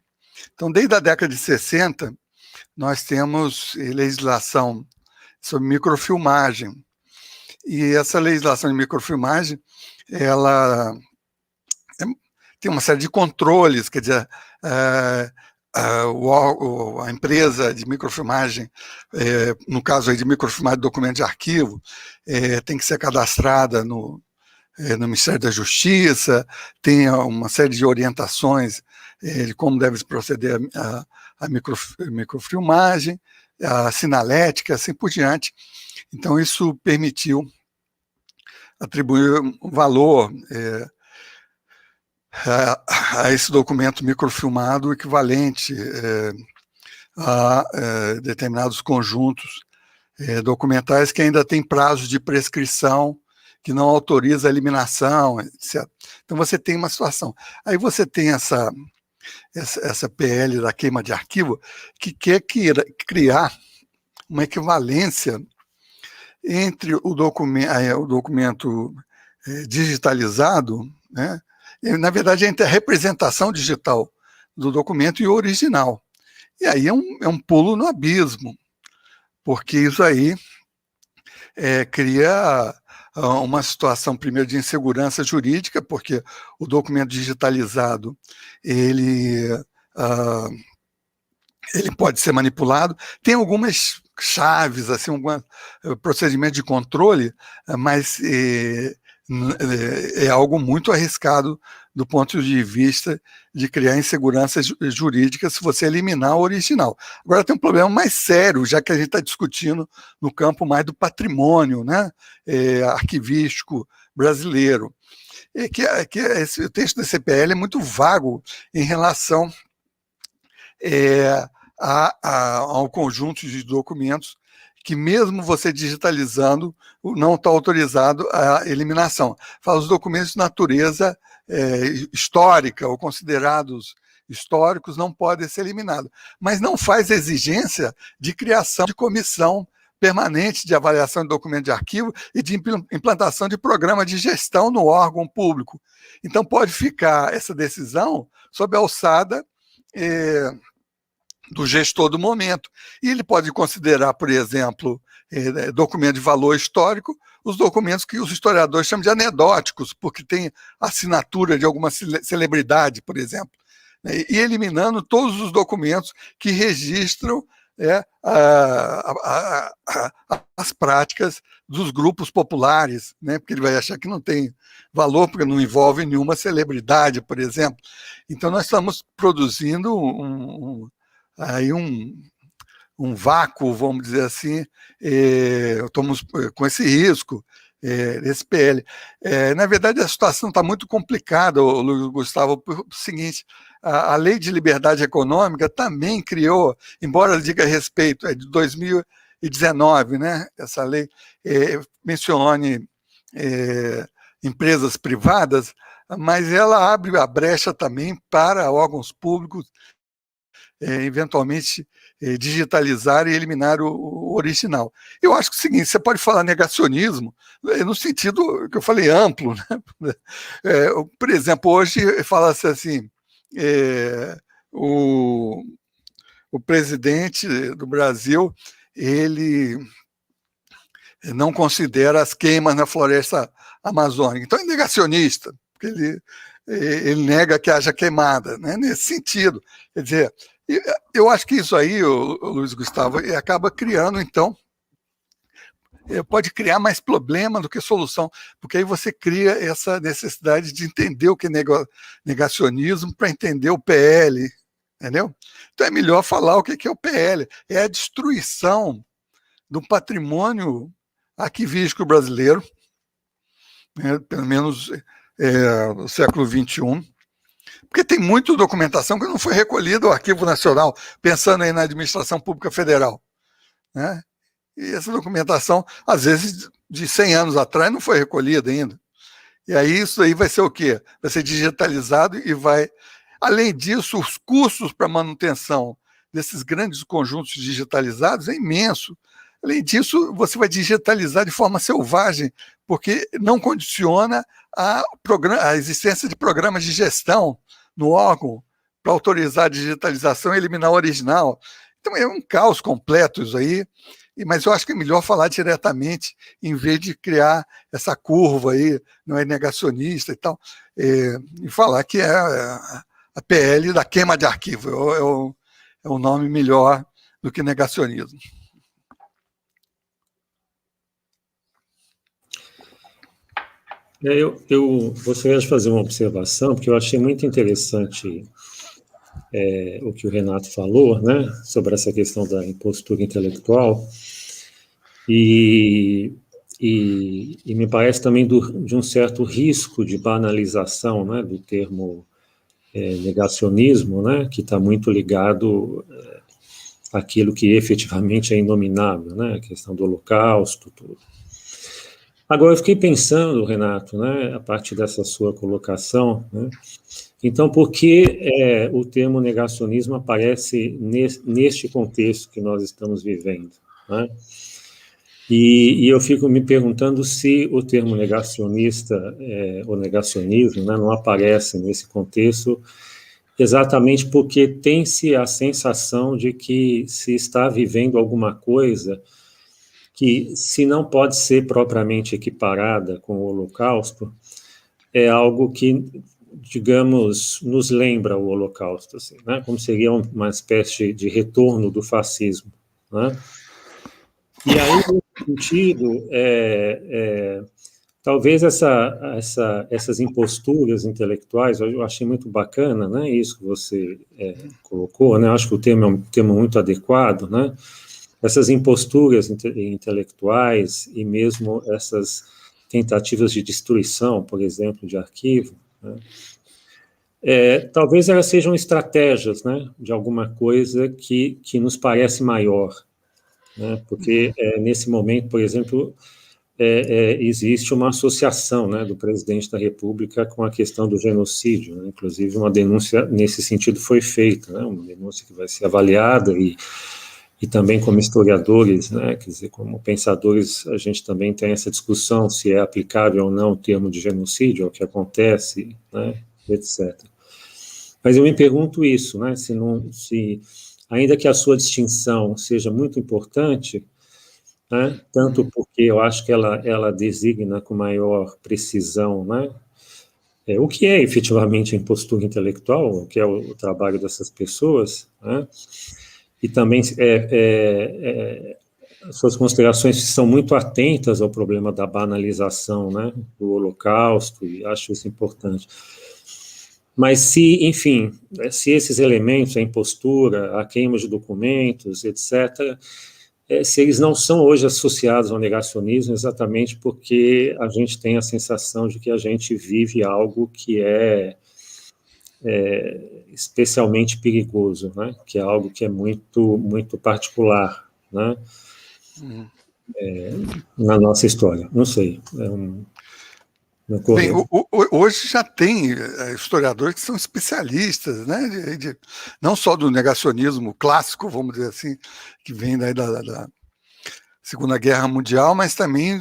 Então, desde a década de 60, nós temos legislação sobre microfilmagem. E essa legislação de microfilmagem, ela tem uma série de controles, quer dizer, a empresa de microfilmagem, no caso aí de microfilmagem de documento de arquivo, tem que ser cadastrada no Ministério da Justiça, tem uma série de orientações de como deve proceder a microfilmagem, a sinalética, assim por diante. Então, isso permitiu atribuir um valor a esse documento microfilmado equivalente a determinados conjuntos documentais que ainda têm prazo de prescrição, que não autoriza a eliminação, etc. Então, você tem uma situação. Aí você tem essa PL da queima de arquivo que quer criar uma equivalência entre o documento digitalizado, né? Na verdade, entre a representação digital do documento e o original. E aí é um pulo no abismo, porque isso aí cria uma situação, primeiro, de insegurança jurídica, porque o documento digitalizado, ele ele pode ser manipulado. Tem algumas chaves, assim, algum procedimento de controle, mas é algo muito arriscado do ponto de vista de criar insegurança jurídica se você eliminar o original. Agora tem um problema mais sério, já que a gente está discutindo no campo mais do patrimônio, né, arquivístico brasileiro. O texto da CPL é muito vago em relação ao conjunto de documentos que, mesmo você digitalizando, não está autorizado a eliminação. Fala os documentos de natureza histórica ou considerados históricos não podem ser eliminados, mas não faz exigência de criação de comissão permanente de avaliação de documento de arquivo e de implantação de programa de gestão no órgão público. Então, pode ficar essa decisão sob a alçada do gestor do momento. E ele pode considerar, por exemplo, documento de valor histórico, os documentos que os historiadores chamam de anedóticos, porque tem assinatura de alguma celebridade, por exemplo, e eliminando todos os documentos que registram as práticas dos grupos populares, né? Porque ele vai achar que não tem valor, porque não envolve nenhuma celebridade, por exemplo. Então, nós estamos produzindo um vácuo, vamos dizer assim, estamos com esse risco desse PL. Na verdade, a situação está muito complicada, Luiz Gustavo, por o seguinte: a Lei de Liberdade Econômica também criou, embora diga respeito, é de 2019, né? Essa lei mencione empresas privadas, mas ela abre a brecha também para órgãos públicos eventualmente digitalizar e eliminar o original. Eu acho que é o seguinte: você pode falar negacionismo no sentido que eu falei, amplo, né? Por exemplo, hoje fala-se assim, o presidente do Brasil, ele não considera as queimas na floresta amazônica, então é negacionista, porque ele nega que haja queimada, né? Nesse sentido. Quer dizer, eu acho que isso aí, o Luiz Gustavo, acaba criando, então, pode criar mais problema do que solução, porque aí você cria essa necessidade de entender o que é negacionismo para entender o PL, entendeu? Então é melhor falar o que é o PL, é a destruição do patrimônio arquivístico brasileiro, né, pelo menos no século XXI, porque tem muita documentação que não foi recolhida ao Arquivo Nacional, pensando aí na Administração Pública Federal, né? E essa documentação, às vezes, de 100 anos atrás, não foi recolhida ainda. E aí isso aí vai ser o quê? Vai ser digitalizado e vai... Além disso, os custos para manutenção desses grandes conjuntos digitalizados é imenso. Além disso, você vai digitalizar de forma selvagem, porque não condiciona a existência de programas de gestão no órgão para autorizar a digitalização e eliminar o original. Então é um caos completo isso aí, mas eu acho que é melhor falar diretamente, em vez de criar essa curva aí, não é negacionista e tal, e falar que é a PL da queima de arquivo, é um nome melhor do que negacionismo. Eu gostaria de fazer uma observação, porque eu achei muito interessante o que o Renato falou, né, sobre essa questão da impostura intelectual, e me parece também de um certo risco de banalização, né, do termo negacionismo, né, que está muito ligado àquilo que efetivamente é inominável, né, a questão do Holocausto, tudo. Agora, eu fiquei pensando, Renato, né, a partir dessa sua colocação, né, então, por que o termo negacionismo aparece neste contexto que nós estamos vivendo, né? E eu fico me perguntando se o termo negacionista ou negacionismo, né, não aparece nesse contexto exatamente porque tem-se a sensação de que se está vivendo alguma coisa que, se não pode ser propriamente equiparada com o Holocausto, é algo que digamos, nos lembra o Holocausto, assim, né? Como seria uma espécie de retorno do fascismo, né? E aí, nesse sentido, talvez essas imposturas intelectuais, eu achei muito bacana, né? Isso que você colocou, né? Acho que o termo é um termo muito adequado, né? Essas imposturas intelectuais e mesmo essas tentativas de destruição, por exemplo, de arquivo, né? Talvez elas sejam estratégias, né, de alguma coisa que nos parece maior, né, porque nesse momento, por exemplo, existe uma associação, né, do presidente da República com a questão do genocídio, né, inclusive uma denúncia nesse sentido foi feita, né, uma denúncia que vai ser avaliada e também como historiadores, né, quer dizer, como pensadores, a gente também tem essa discussão se é aplicável ou não o termo de genocídio ao que acontece, né, etc. Mas eu me pergunto isso, né, se ainda que a sua distinção seja muito importante, né, tanto porque eu acho que ela designa com maior precisão, né, o que é efetivamente a impostura intelectual, o que é o trabalho dessas pessoas, né, e também suas considerações são muito atentas ao problema da banalização, né, do Holocausto, e acho isso importante. Mas se, enfim, se esses elementos, a impostura, a queima de documentos, etc., se eles não são hoje associados ao negacionismo, exatamente porque a gente tem a sensação de que a gente vive algo que é especialmente perigoso, né? Que é algo que é muito, muito particular, né? Na nossa história. Não sei, Bem, hoje já tem historiadores que são especialistas, né, não só do negacionismo clássico, vamos dizer assim, que vem daí da Segunda Guerra Mundial, mas também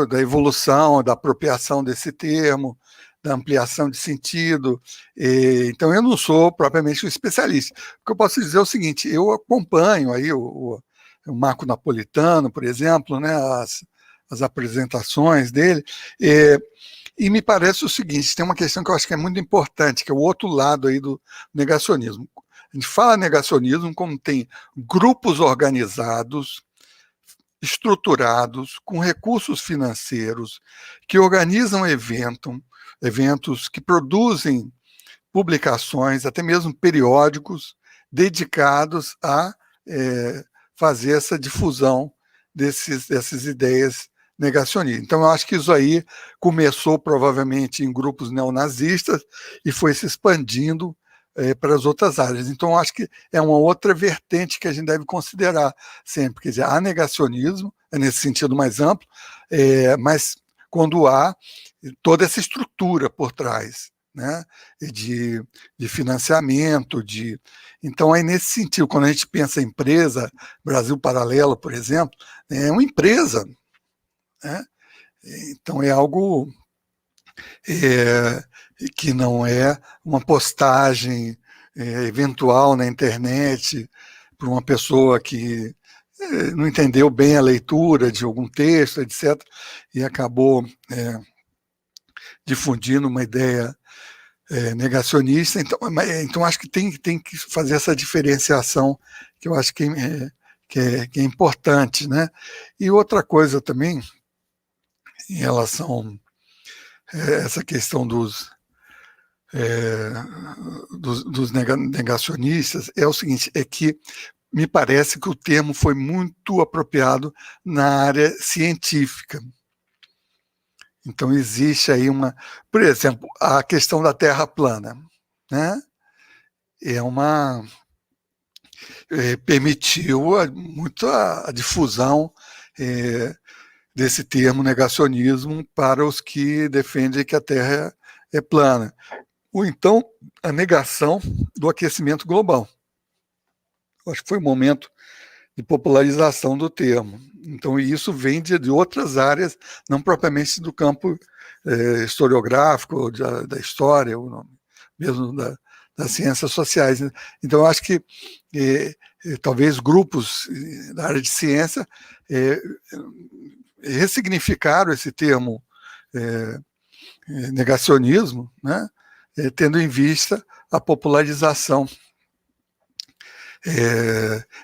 da evolução, da apropriação desse termo, da ampliação de sentido. Então, eu não sou propriamente um especialista. O que eu posso dizer é o seguinte, eu acompanho aí o Marco Napolitano, por exemplo, né, as apresentações dele, e me parece o seguinte, tem uma questão que eu acho que é muito importante, que é o outro lado aí do negacionismo. A gente fala negacionismo como tem grupos organizados, estruturados, com recursos financeiros, que organizam eventos que produzem publicações, até mesmo periódicos, dedicados a fazer essa difusão dessas ideias negacionistas. Então, eu acho que isso aí começou provavelmente em grupos neonazistas e foi se expandindo para as outras áreas. Então, eu acho que é uma outra vertente que a gente deve considerar sempre. Quer dizer, há negacionismo, nesse sentido mais amplo, mas quando há toda essa estrutura por trás, né, de financiamento, Então, aí nesse sentido, quando a gente pensa em empresa, Brasil Paralelo, por exemplo, é uma empresa, né? Então é algo que não é uma postagem eventual na internet por uma pessoa que não entendeu bem a leitura de algum texto, etc., e acabou difundindo uma ideia negacionista. Então acho que tem que fazer essa diferenciação, que eu acho que é importante, né? E outra coisa também, em relação a essa questão dos negacionistas, é o seguinte, é que me parece que o termo foi muito apropriado na área científica. Então, existe aí por exemplo, a questão da Terra plana, né? Permitiu muito a difusão desse termo negacionismo para os que defendem que a Terra é plana. Ou então, a negação do aquecimento global. Acho que foi um momento de popularização do termo. Então, isso vem de outras áreas, não propriamente do campo historiográfico, da história, ou mesmo das ciências sociais. Então, eu acho que talvez grupos da área de ciência ressignificaram esse termo negacionismo, né? tendo em vista a popularização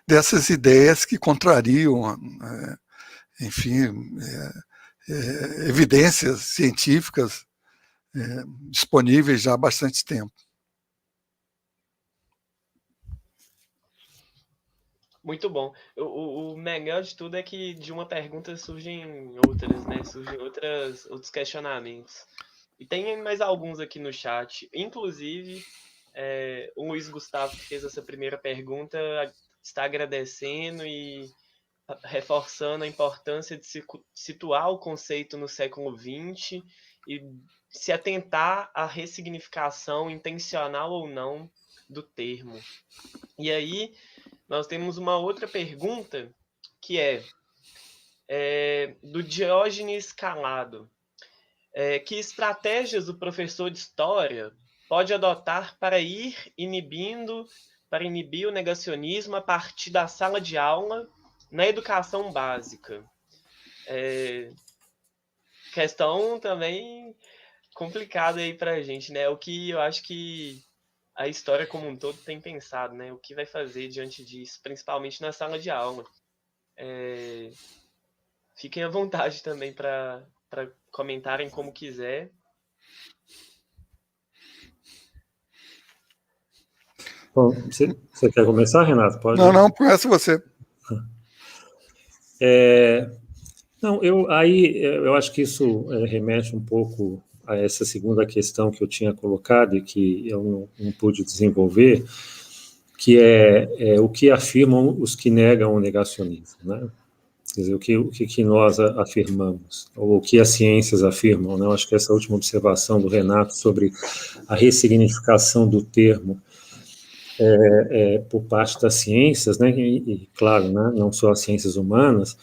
dessas ideias que contrariam, enfim, evidências científicas disponíveis já há bastante tempo. Muito bom. O melhor de tudo é que de uma pergunta surgem outras, né? Surgem outros questionamentos. E tem mais alguns aqui no chat. Inclusive, o Luiz Gustavo, que fez essa primeira pergunta, está agradecendo e reforçando a importância de se situar o conceito no século XX e se atentar à ressignificação intencional ou não do termo. E aí, nós temos uma outra pergunta, que é do Diógenes Calado. Que estratégias o professor de história pode adotar para inibir o negacionismo a partir da sala de aula na educação básica? Questão também complicada aí para a gente, né? O que eu acho que a história como um todo tem pensado, né? O que vai fazer diante disso, principalmente na sala de aula. Fiquem à vontade também para comentarem como quiser. Bom, você quer começar, Renato? Pode. Não, começa você. Não, eu acho que isso remete um pouco a essa segunda questão que eu tinha colocado e que eu não pude desenvolver, que é o que afirmam os que negam o negacionismo, né? Quer dizer, o que nós afirmamos, ou o que as ciências afirmam, né? Eu acho que essa última observação do Renato sobre a ressignificação do termo por parte das ciências, né? E claro, né? Não só as ciências humanas,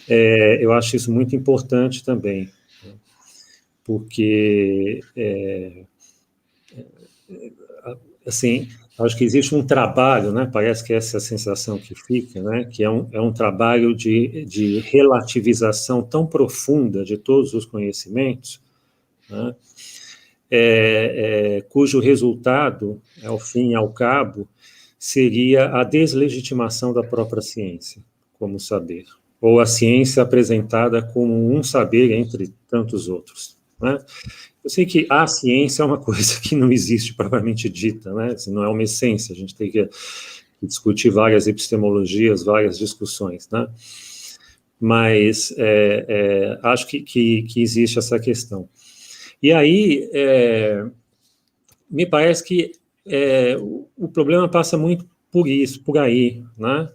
eu acho isso muito importante também, né? Porque, assim, acho que existe um trabalho, né? Parece que essa é a sensação que fica, né? Que é um trabalho de relativização tão profunda de todos os conhecimentos, né? Cujo resultado, ao fim e ao cabo, seria a deslegitimação da própria ciência como saber, ou a ciência apresentada como um saber entre tantos outros, né? Eu sei que a ciência é uma coisa que não existe propriamente dita, né? Não é uma essência, a gente tem que discutir várias epistemologias, várias discussões, né? Mas acho que existe essa questão. E aí, me parece que o problema passa muito por isso, por aí, né?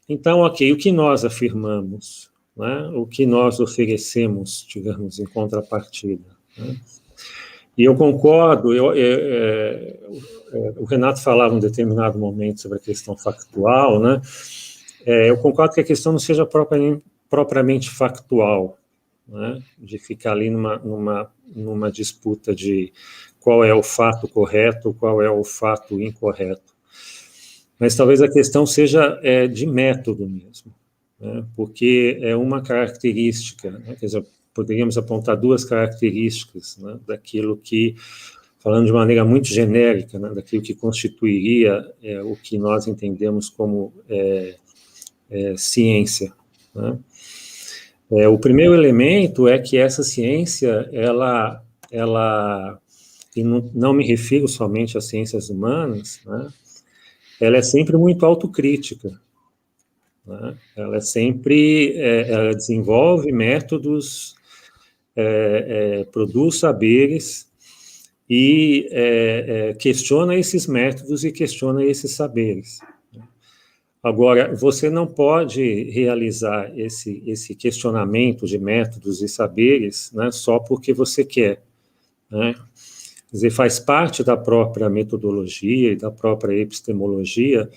Então, ok, o que nós afirmamos, né? O que nós oferecemos, digamos, em contrapartida, né? E eu concordo, o Renato falava em um determinado momento sobre a questão factual, né? Eu concordo que a questão não seja propriamente factual, né? De ficar ali numa disputa de qual é o fato correto, qual é o fato incorreto. Mas talvez a questão seja de método mesmo, né? Porque é uma característica, né? Quer dizer, poderíamos apontar duas características, né, daquilo que, falando de maneira muito genérica, né, daquilo que constituiria o que nós entendemos como ciência, né? O primeiro elemento é que essa ciência, ela e não me refiro somente às ciências humanas, né, ela é sempre muito autocrítica, né? Ela ela desenvolve métodos, produz saberes e questiona esses métodos e questiona esses saberes. Agora, você não pode realizar esse questionamento de métodos e saberes, né, só porque você quer, né? Quer dizer, faz parte da própria metodologia e da própria epistemologia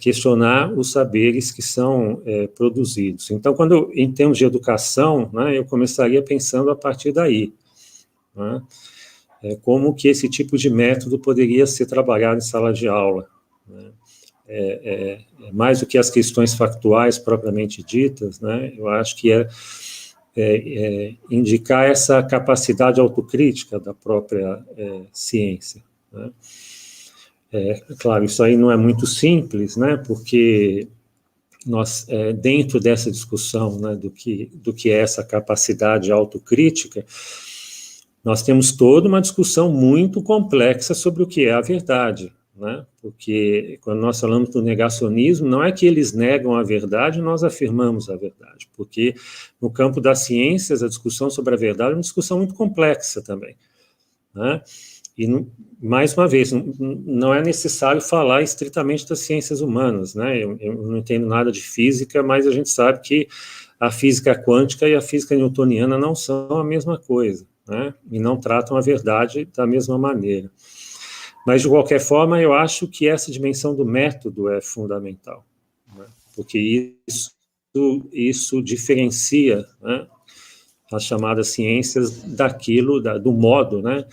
questionar os saberes que são produzidos. Então, em termos de educação, né, eu começaria pensando a partir daí, né, como que esse tipo de método poderia ser trabalhado em sala de aula, né? Mais do que as questões factuais propriamente ditas, né, eu acho que indicar essa capacidade autocrítica da própria ciência, né? Claro, isso aí não é muito simples, né, porque nós, dentro dessa discussão, né, do que é essa capacidade autocrítica, nós temos toda uma discussão muito complexa sobre o que é a verdade, né, porque quando nós falamos do negacionismo, não é que eles negam a verdade, nós afirmamos a verdade, porque no campo das ciências, a discussão sobre a verdade é uma discussão muito complexa também, né? E, mais uma vez, não é necessário falar estritamente das ciências humanas, né? Eu não entendo nada de física, mas a gente sabe que a física quântica e a física newtoniana não são a mesma coisa, né? E não tratam a verdade da mesma maneira. Mas, de qualquer forma, eu acho que essa dimensão do método é fundamental, né? Porque isso diferencia, né, as chamadas ciências daquilo, do modo, né,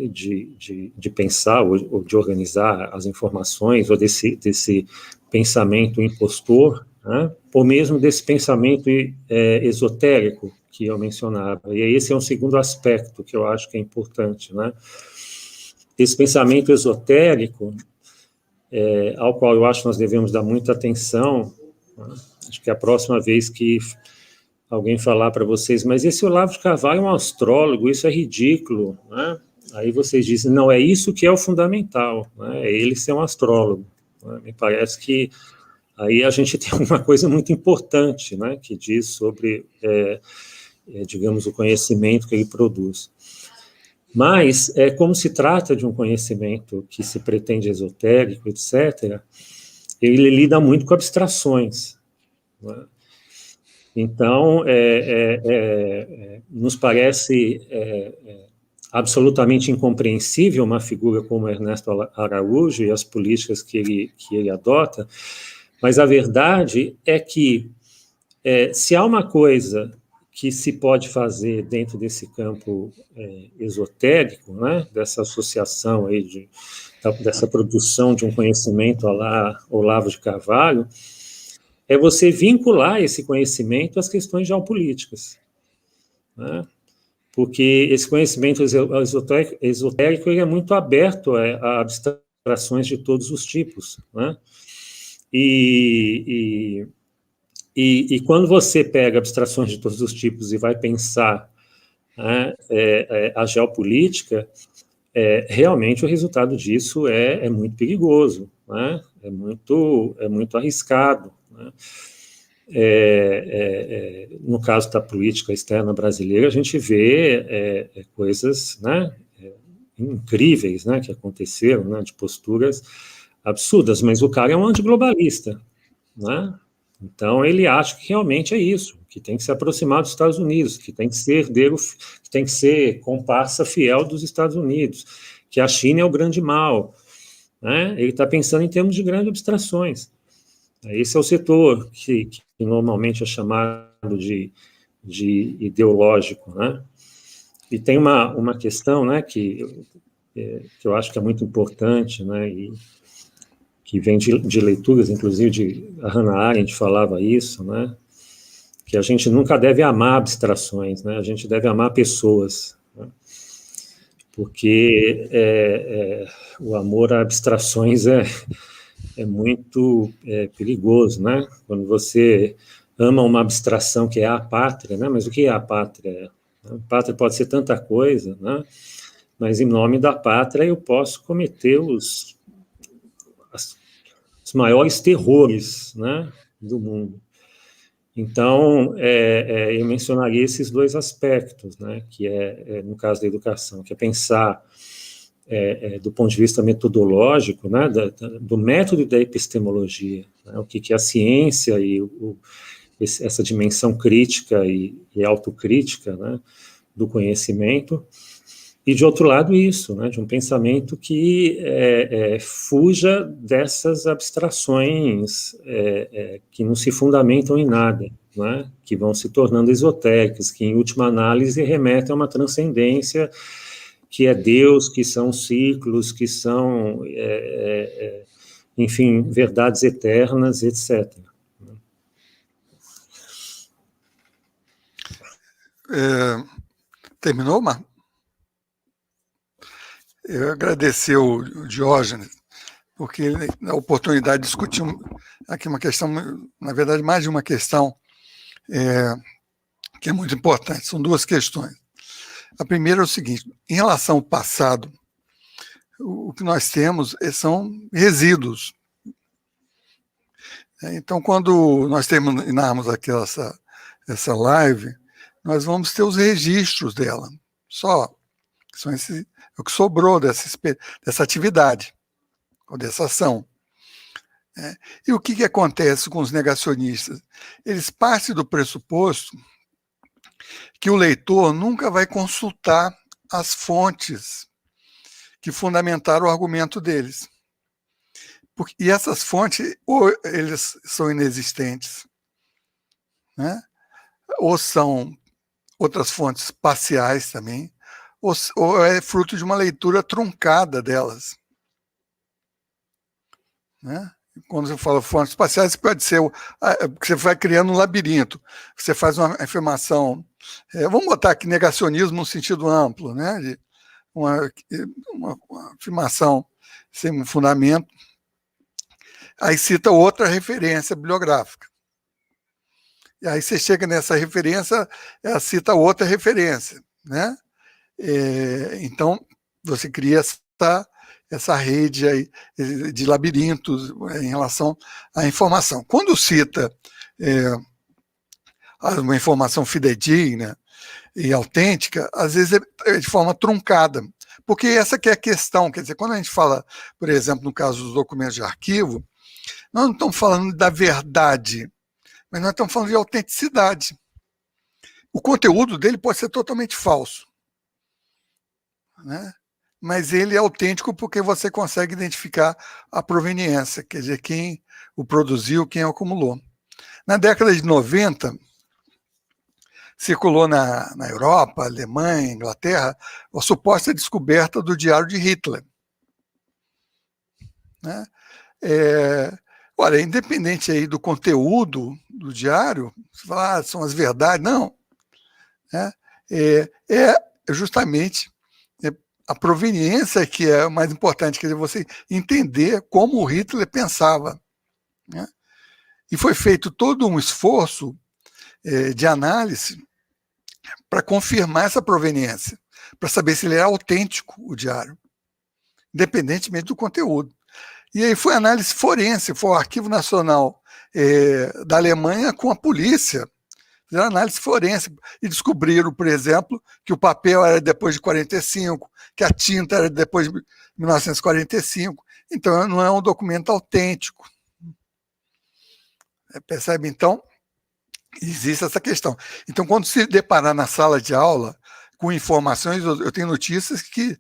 de pensar ou de organizar as informações, ou desse pensamento impostor, né, ou mesmo desse pensamento esotérico que eu mencionava. E esse é um segundo aspecto que eu acho que é importante, né? Esse pensamento esotérico, ao qual eu acho que nós devemos dar muita atenção, né? Acho que a próxima vez que alguém falar para vocês, mas esse Olavo de Carvalho é um astrólogo, isso é ridículo, né? Aí vocês dizem, não, é isso que é o fundamental, né? É ele ser um astrólogo, né? Me parece que aí a gente tem uma coisa muito importante, né, que diz sobre, digamos, o conhecimento que ele produz. Mas, como se trata de um conhecimento que se pretende esotérico, etc., ele lida muito com abstrações, né? Então, nos parece absolutamente incompreensível uma figura como Ernesto Araújo e as políticas que ele adota, mas a verdade é que, se há uma coisa que se pode fazer dentro desse campo esotérico, né, dessa associação aí dessa produção de um conhecimento à la Olavo de Carvalho, é você vincular esse conhecimento às questões geopolíticas, né? Porque esse conhecimento esotérico ele é muito aberto a abstrações de todos os tipos, né? E quando você pega abstrações de todos os tipos e vai pensar, né, a geopolítica, realmente o resultado disso é muito perigoso, né? É muito arriscado, né? No caso da política externa brasileira, a gente vê coisas, né, incríveis, né, que aconteceram, né, de posturas absurdas, mas o cara é um antiglobalista, né? Então ele acha que realmente é isso, que tem que se aproximar dos Estados Unidos, que tem que ser herdeiro, que tem que ser comparsa fiel dos Estados Unidos, que a China é o grande mal, né? Ele está pensando em termos de grandes abstrações. Esse é o setor que normalmente é chamado de ideológico, né? E tem uma questão, né, que eu acho que é muito importante, né, e que vem de leituras, inclusive de a Hannah Arendt falava isso, né, que a gente nunca deve amar abstrações, né, a gente deve amar pessoas, né, porque o amor a abstrações é muito perigoso, né, quando você ama uma abstração que é a pátria, né, mas o que é a pátria? A pátria pode ser tanta coisa, né, mas em nome da pátria eu posso cometer os maiores terrores, né, do mundo. Então, eu mencionaria esses dois aspectos, né, que no caso da educação, que é pensar do ponto de vista metodológico, né, do método da epistemologia, né, o que é a ciência e essa dimensão crítica e autocrítica, né, do conhecimento, e, de outro lado, isso, né, de um pensamento que fuja dessas abstrações que não se fundamentam em nada, né, que vão se tornando esotéricas, que, em última análise, remetem a uma transcendência que é Deus, que são ciclos, que são, enfim, verdades eternas, etc. Terminou, Marco? Eu agradecer o Diógenes, porque ele dá a oportunidade de discutir aqui uma questão, na verdade, mais de uma questão que é muito importante. São duas questões. A primeira é o seguinte: em relação ao passado, o que nós temos são resíduos. Então, quando nós terminarmos aqui essa live, nós vamos ter os registros dela, só. São o que sobrou dessa atividade, ou dessa ação. E o que acontece com os negacionistas? Eles partem do pressuposto que o leitor nunca vai consultar as fontes que fundamentaram o argumento deles. E essas fontes, ou eles são inexistentes, né? Ou são outras fontes parciais também, ou é fruto de uma leitura truncada delas. Né? Quando você fala fontes parciais, pode ser porque você vai criando um labirinto. Você faz uma afirmação, vamos botar aqui negacionismo no sentido amplo, né? De uma afirmação sem fundamento, aí cita outra referência bibliográfica. E aí você chega nessa referência, ela cita outra referência, né? Então, você cria essa rede aí de labirintos em relação à informação. Quando cita uma informação fidedigna e autêntica, às vezes é de forma truncada, porque essa que é a questão. Quer dizer, quando a gente fala, por exemplo, no caso dos documentos de arquivo, nós não estamos falando da verdade, mas nós estamos falando de autenticidade. O conteúdo dele pode ser totalmente falso, né? Mas ele é autêntico porque você consegue identificar a proveniência, quer dizer, quem o produziu, quem o acumulou. Na década de 90, circulou na Europa, Alemanha, Inglaterra, a suposta descoberta do diário de Hitler. Né? Olha, independente aí do conteúdo do diário, você fala, são as verdades, não. Né? É justamente a proveniência que é o mais importante, quer dizer, você entender como o Hitler pensava. Né? E foi feito todo um esforço de análise para confirmar essa proveniência, para saber se ele era autêntico, o diário, independentemente do conteúdo. E aí foi análise forense, foi o Arquivo Nacional da Alemanha com a polícia, fizeram análise forense e descobriram, por exemplo, que o papel era depois de 45, que a tinta era depois de 1945. Então, não é um documento autêntico. Percebe? Então, existe essa questão. Então, quando se deparar na sala de aula com informações, eu tenho notícias que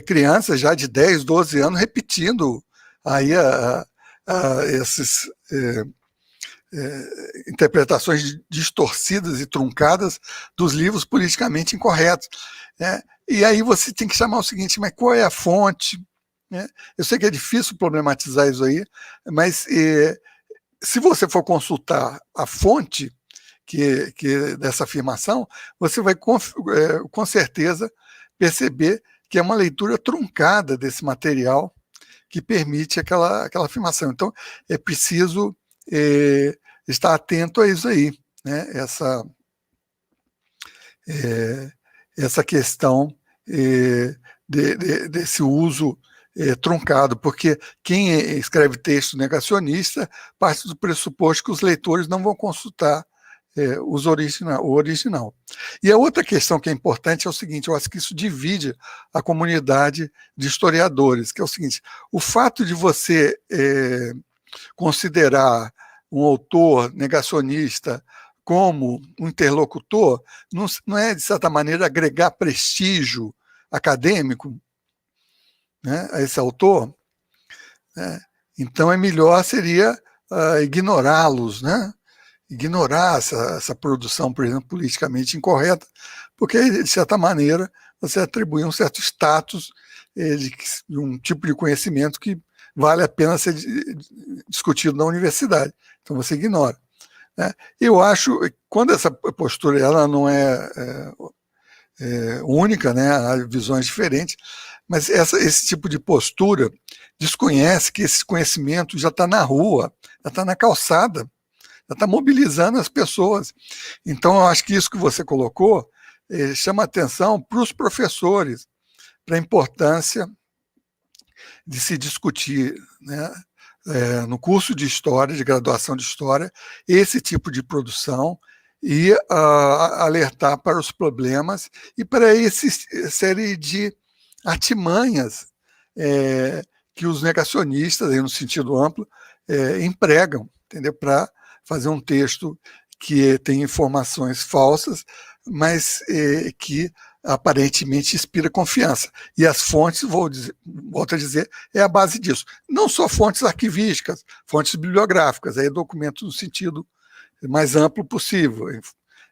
crianças já de 10, 12 anos repetindo aí essas interpretações distorcidas e truncadas dos livros politicamente incorretos. Né? E aí você tem que chamar o seguinte, mas qual é a fonte? Né? Eu sei que é difícil problematizar isso aí, mas se você for consultar a fonte dessa afirmação, você vai com certeza perceber que é uma leitura truncada desse material que permite aquela afirmação. Então, é preciso estar atento a isso aí, né? Essa questão desse uso truncado, porque quem escreve texto negacionista parte do pressuposto que os leitores não vão consultar o original. E a outra questão que é importante é o seguinte, eu acho que isso divide a comunidade de historiadores, que é o seguinte, o fato de você considerar um autor negacionista como um interlocutor, não é, de certa maneira, agregar prestígio acadêmico, né, a esse autor, né? Então seria ignorá-los, né? Ignorar essa produção, por exemplo, politicamente incorreta, porque, de certa maneira, você atribui um certo status de um tipo de conhecimento que vale a pena ser discutido na universidade. Então, você ignora. né? Eu acho, quando essa postura ela não é única, né? Há visões diferentes, mas esse tipo de postura desconhece que esse conhecimento já está na rua, já está na calçada, já está mobilizando as pessoas. Então, eu acho que isso que você colocou chama atenção para os professores, para a importância de se discutir, né, no curso de História, de graduação de História, esse tipo de produção e alertar para os problemas e para essa série de artimanhas que os negacionistas, aí no sentido amplo, empregam, entendeu? Para fazer um texto que tem informações falsas, mas que aparentemente inspira confiança. E as fontes, volto a dizer, é a base disso. Não só fontes arquivísticas, fontes bibliográficas, aí documentos no sentido mais amplo possível,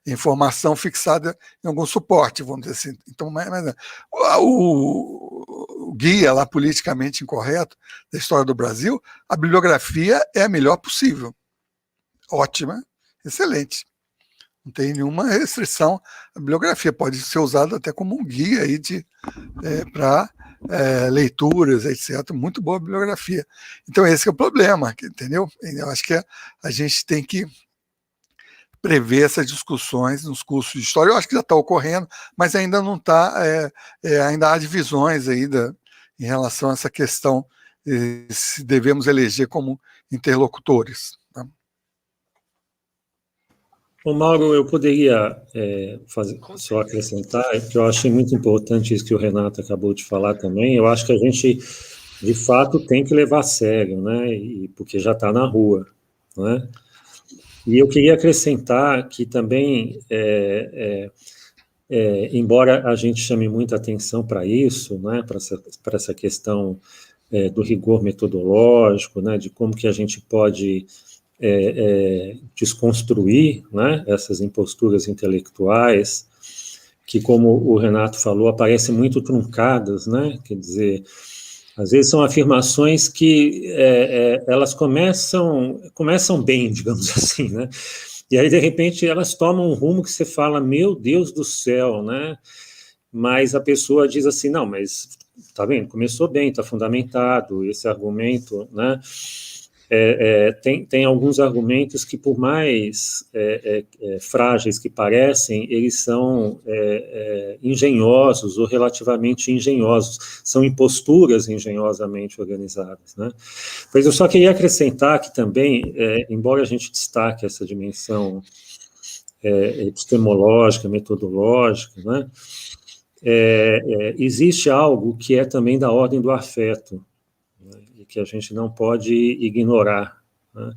informação fixada em algum suporte, vamos dizer assim. Então, o guia lá politicamente incorreto da história do Brasil, a bibliografia é a melhor possível. Ótima, excelente. Não tem nenhuma restrição. A bibliografia pode ser usada até como um guia aí para leituras, etc. Muito boa bibliografia. Então, esse é o problema, entendeu? Eu acho que a gente tem que prever essas discussões nos cursos de história. Eu acho que já está ocorrendo, mas ainda não está, ainda há divisões aí em relação a essa questão se devemos eleger como interlocutores. Tá? Ô Mauro, eu poderia só acrescentar, que eu achei muito importante isso que o Renato acabou de falar também. Eu acho que a gente, de fato, tem que levar a sério, né? Porque já está na rua, né? E eu queria acrescentar que também, embora a gente chame muita atenção para isso, né, para essa questão do rigor metodológico, né, de como que a gente pode desconstruir, né, essas imposturas intelectuais, que, como o Renato falou, aparecem muito truncadas, né, quer dizer, às vezes são afirmações que elas começam bem, digamos assim, né? E aí, de repente, elas tomam um rumo que você fala, meu Deus do céu, né? Mas a pessoa diz assim, não, mas tá vendo? Começou bem, está fundamentado, esse argumento, né? Tem alguns argumentos que, por mais frágeis que parecem, eles são engenhosos ou relativamente engenhosos, são imposturas engenhosamente organizadas, né? Pois eu só queria acrescentar que também, embora a gente destaque essa dimensão epistemológica, metodológica, né? Existe algo que é também da ordem do afeto, que a gente não pode ignorar, né?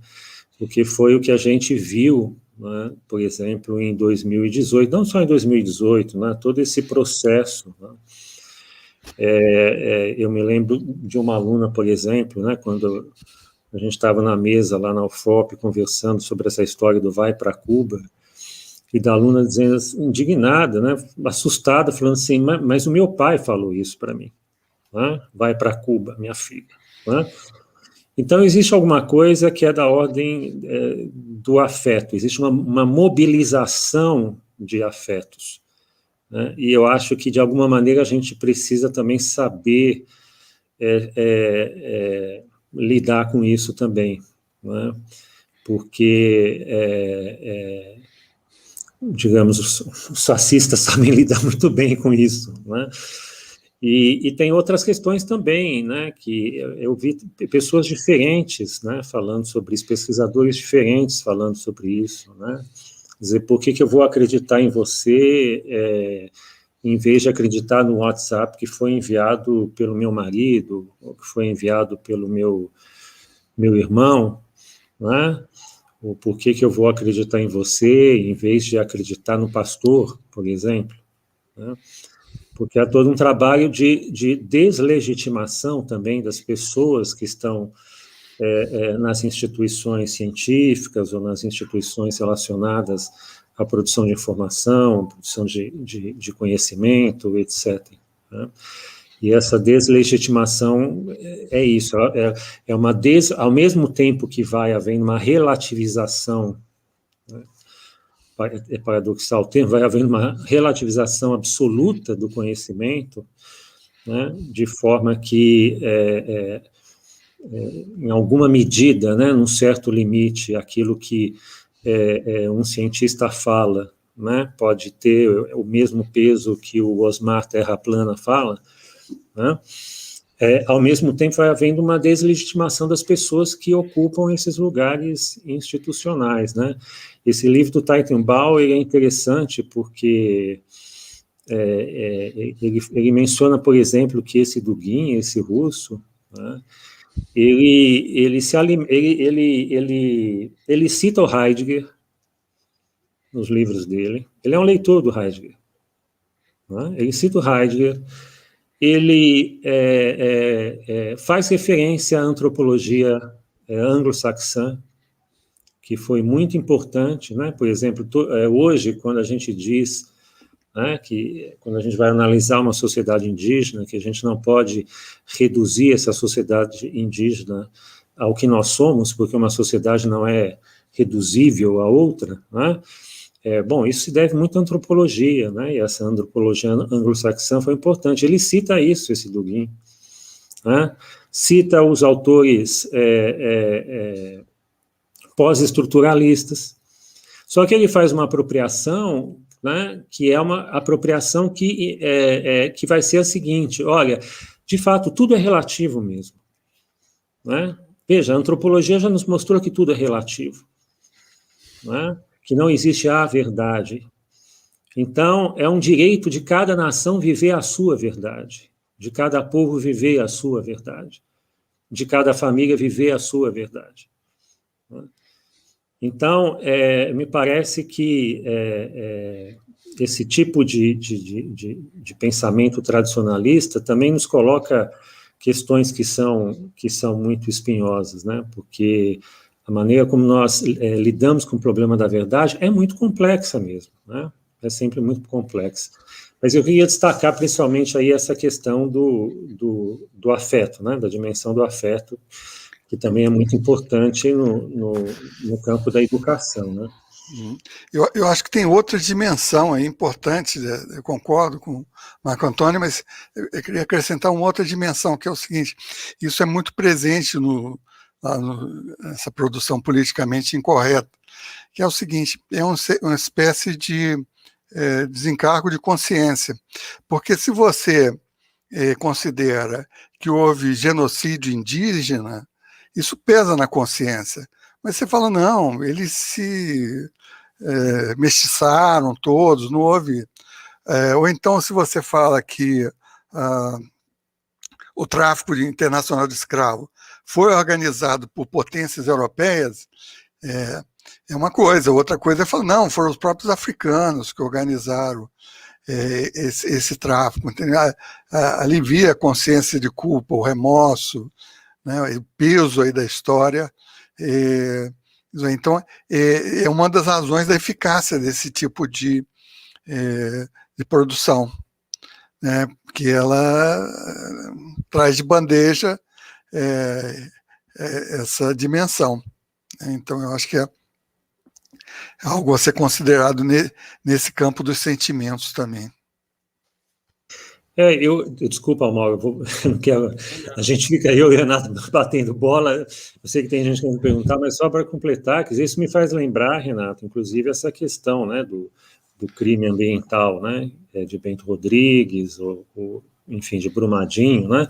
Porque foi o que a gente viu, né, por exemplo, em 2018, não só em 2018, né, todo esse processo, né? Eu me lembro de uma aluna, por exemplo, né, quando a gente estava na mesa lá na UFOP conversando sobre essa história do Vai para Cuba, e da aluna dizendo, indignada, né, assustada, falando assim, mas o meu pai falou isso para mim, né? Vai para Cuba, minha filha. Né? Então, existe alguma coisa que é da ordem do afeto, existe uma mobilização de afetos, né? E eu acho que, de alguma maneira, a gente precisa também saber lidar com isso também, né? Porque, digamos, os fascistas sabem lidar muito bem com isso, né? E tem outras questões também, né, que eu vi pessoas diferentes, né, falando sobre isso, pesquisadores diferentes falando sobre isso, né, dizer, por que eu vou acreditar em você em vez de acreditar no WhatsApp que foi enviado pelo meu marido, ou que foi enviado pelo meu irmão, né, ou por que eu vou acreditar em você em vez de acreditar no pastor, por exemplo, né? Porque há todo um trabalho de deslegitimação também das pessoas que estão nas instituições científicas ou nas instituições relacionadas à produção de informação, produção de conhecimento, etc. Né? E essa deslegitimação é isso, ao mesmo tempo que vai havendo uma relativização é paradoxal o termo, vai havendo uma relativização absoluta do conhecimento, né, de forma que, em alguma medida, né, num certo limite, aquilo que um cientista fala, né, pode ter o mesmo peso que o Osmar Terra Plana fala, né, ao mesmo tempo vai havendo uma deslegitimação das pessoas que ocupam esses lugares institucionais, né. Esse livro do Teitelbaum é interessante porque ele menciona, por exemplo, que esse Dugin, esse russo, né, ele cita o Heidegger nos livros dele. Ele é um leitor do Heidegger, né? Ele cita o Heidegger. Ele faz referência à antropologia anglo-saxã, que foi muito importante, né? Por exemplo, hoje, quando a gente diz, né, que quando a gente vai analisar uma sociedade indígena, que a gente não pode reduzir essa sociedade indígena ao que nós somos, porque uma sociedade não é reduzível a outra, né? Bom, isso se deve muito à antropologia, né? E essa antropologia anglo-saxã foi importante. Ele cita isso, esse Dugin, né? Cita os autores pós-estruturalistas. Só que ele faz uma apropriação, né, que é uma apropriação que vai ser a seguinte: olha, de fato, tudo é relativo mesmo, né? Veja, a antropologia já nos mostrou que tudo é relativo, né? Que não existe a verdade. Então, é um direito de cada nação viver a sua verdade, de cada povo viver a sua verdade, de cada família viver a sua verdade, né? Então, me parece que esse tipo de pensamento tradicionalista também nos coloca questões que são muito espinhosas, né? Porque a maneira como nós lidamos com o problema da verdade é muito complexa mesmo, né? É sempre muito complexa. Mas eu queria destacar principalmente aí essa questão do afeto, né? Da dimensão do afeto, que também é muito importante no campo da educação, né? Eu acho que tem outra dimensão aí importante, eu concordo com o Marco Antônio, mas eu queria acrescentar uma outra dimensão, que é o seguinte: isso é muito presente nessa produção politicamente incorreta, que é o seguinte: é uma espécie de desencargo de consciência, porque se você considera que houve genocídio indígena, isso pesa na consciência. Mas você fala, não, eles se mestiçaram todos, não houve. Ou então, se você fala que o tráfico internacional de escravo foi organizado por potências europeias, é uma coisa. Outra coisa é falar, não, foram os próprios africanos que organizaram esse tráfico. Alivia a consciência de culpa, o remorso, né, o peso aí da história. Então, é uma das razões da eficácia desse tipo de produção, né, que ela traz de bandeja essa dimensão. Então, eu acho que é algo a ser considerado nesse campo dos sentimentos também. Desculpa, Mauro, eu não quero, a gente fica, eu e o Renato, batendo bola, eu sei que tem gente que vai me perguntar, mas só para completar, quer dizer, isso me faz lembrar, Renato, inclusive essa questão, né, do crime ambiental, né, de Bento Rodrigues, enfim, de Brumadinho, né,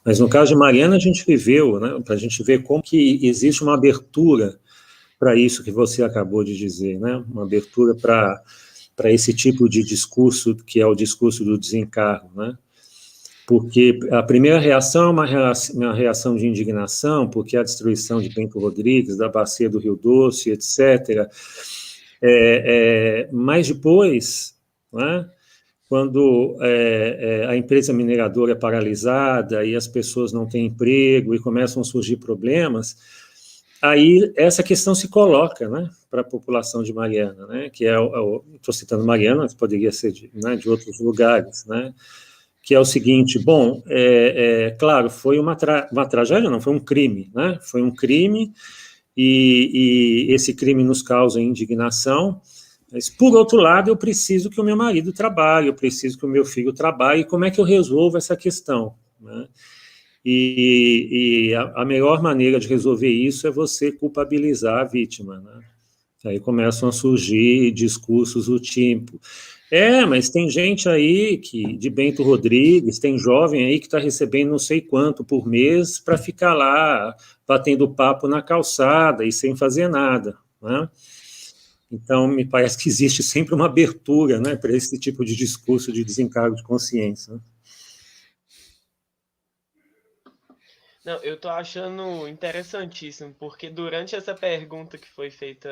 mas no caso de Mariana a gente viveu, né, para a gente ver como que existe uma abertura para isso que você acabou de dizer, né, uma abertura para esse tipo de discurso, que é o discurso do desencargo, né? Porque a primeira reação é uma reação de indignação, porque a destruição de Bento Rodrigues, da bacia do Rio Doce, etc. Mas depois, né, quando a empresa mineradora é paralisada e as pessoas não têm emprego e começam a surgir problemas, aí essa questão se coloca, né, para a população de Mariana, né, que estou citando Mariana, mas poderia ser de outros lugares, né, que é o seguinte: bom, claro, foi uma tragédia, não, foi um crime, né, foi um crime, e esse crime nos causa indignação, Mas, por outro lado, eu preciso que o meu marido trabalhe, eu preciso que o meu filho trabalhe, e como é que eu resolvo essa questão, né? E a melhor maneira de resolver isso é você culpabilizar a vítima, né? Aí começam a surgir discursos do tipo, mas tem gente aí de Bento Rodrigues, tem jovem aí que está recebendo não sei quanto por mês para ficar lá batendo papo na calçada e sem fazer nada, né? Então, me parece que existe sempre uma abertura, né, para esse tipo de discurso de desencargo de consciência, né? Não, eu tô achando interessantíssimo, porque durante essa pergunta que foi feita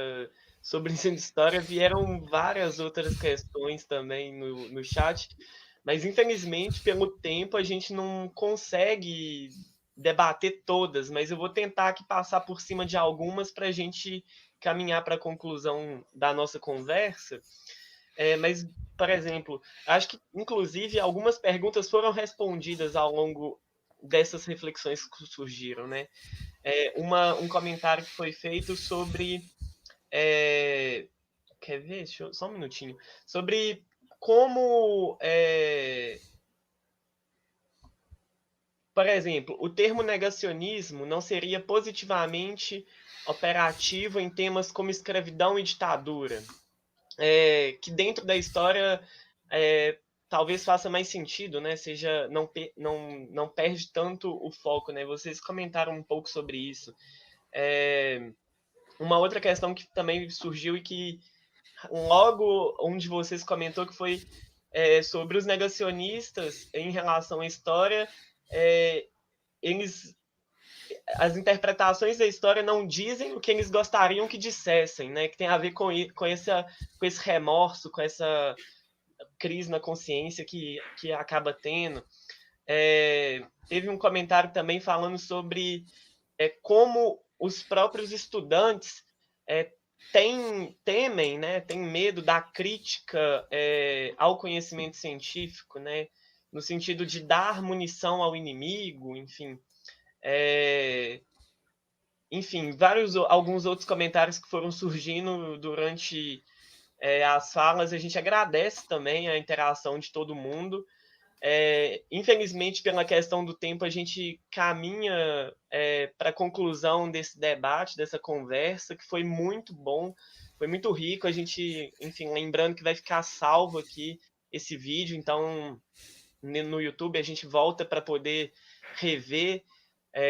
sobre ensino de história, vieram várias outras questões também no chat, mas infelizmente, pelo tempo, a gente não consegue debater todas, mas eu vou tentar aqui passar por cima de algumas para a gente caminhar para a conclusão da nossa conversa. Mas, por exemplo, acho que, inclusive, algumas perguntas foram respondidas ao longo dessas reflexões que surgiram, né? Um comentário que foi feito sobre... quer ver? Só um minutinho. Sobre como... por exemplo, o termo negacionismo não seria positivamente operativo em temas como escravidão e ditadura, que dentro da história talvez faça mais sentido, né? Seja, não perde tanto o foco, né? Vocês comentaram um pouco sobre isso. Uma outra questão que também surgiu e que logo um de vocês comentou que foi sobre os negacionistas em relação à história, as interpretações da história não dizem o que eles gostariam que dissessem, né? Que tem a ver com esse remorso, com essa crise na consciência que acaba tendo. Teve um comentário também falando sobre como os próprios estudantes temem, né? Têm medo da crítica ao conhecimento científico, né? No sentido de dar munição ao inimigo, enfim. Enfim, alguns outros comentários que foram surgindo durante as falas. A gente agradece também a interação de todo mundo. Infelizmente, pela questão do tempo, a gente caminha para a conclusão desse debate, dessa conversa, que foi muito bom, foi muito rico. A gente, enfim, lembrando que vai ficar salvo aqui esse vídeo, então no YouTube a gente volta para poder rever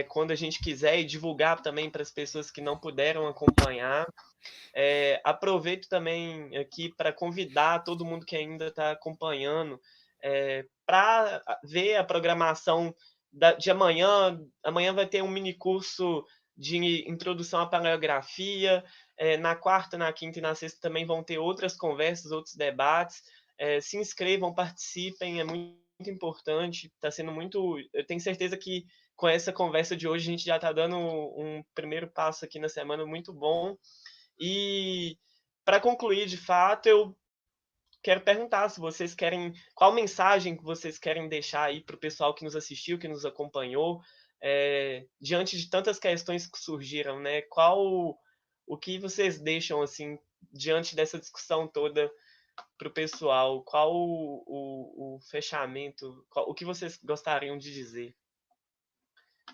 quando a gente quiser e divulgar também para as pessoas que não puderam acompanhar. Aproveito também aqui para convidar todo mundo que ainda está acompanhando para ver a programação de amanhã. Amanhã vai ter um mini curso de introdução à paleografia. Na quarta, na quinta e na sexta também vão ter outras conversas, outros debates. Se inscrevam, participem, é muito importante. Está sendo muito. Eu tenho certeza que com essa conversa de hoje a gente já está dando um primeiro passo aqui na semana muito bom. E para concluir, de fato, eu quero perguntar se vocês querem, qual mensagem que vocês querem deixar aí para o pessoal que nos assistiu, que nos acompanhou, diante de tantas questões que surgiram, né? O que vocês deixam assim diante dessa discussão toda para o pessoal? Qual o fechamento? O que vocês gostariam de dizer?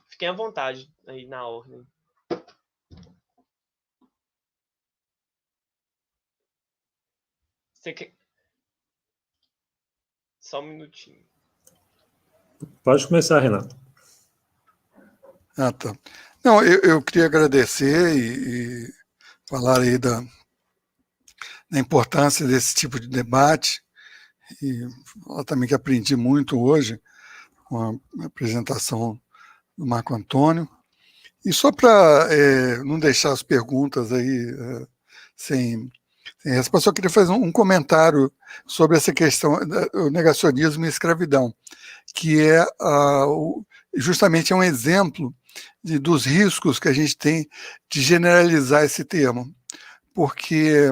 Fiquem à vontade aí na ordem. Você quer... Só um minutinho. Pode começar, Renato. Ah, tá. Não, eu queria agradecer e falar aí da importância desse tipo de debate e falar também que aprendi muito hoje com a apresentação do Marco Antônio. E só para não deixar as perguntas aí sem resposta, eu queria fazer um comentário sobre essa questão do negacionismo e escravidão, que justamente é um exemplo dos riscos que a gente tem de generalizar esse termo, porque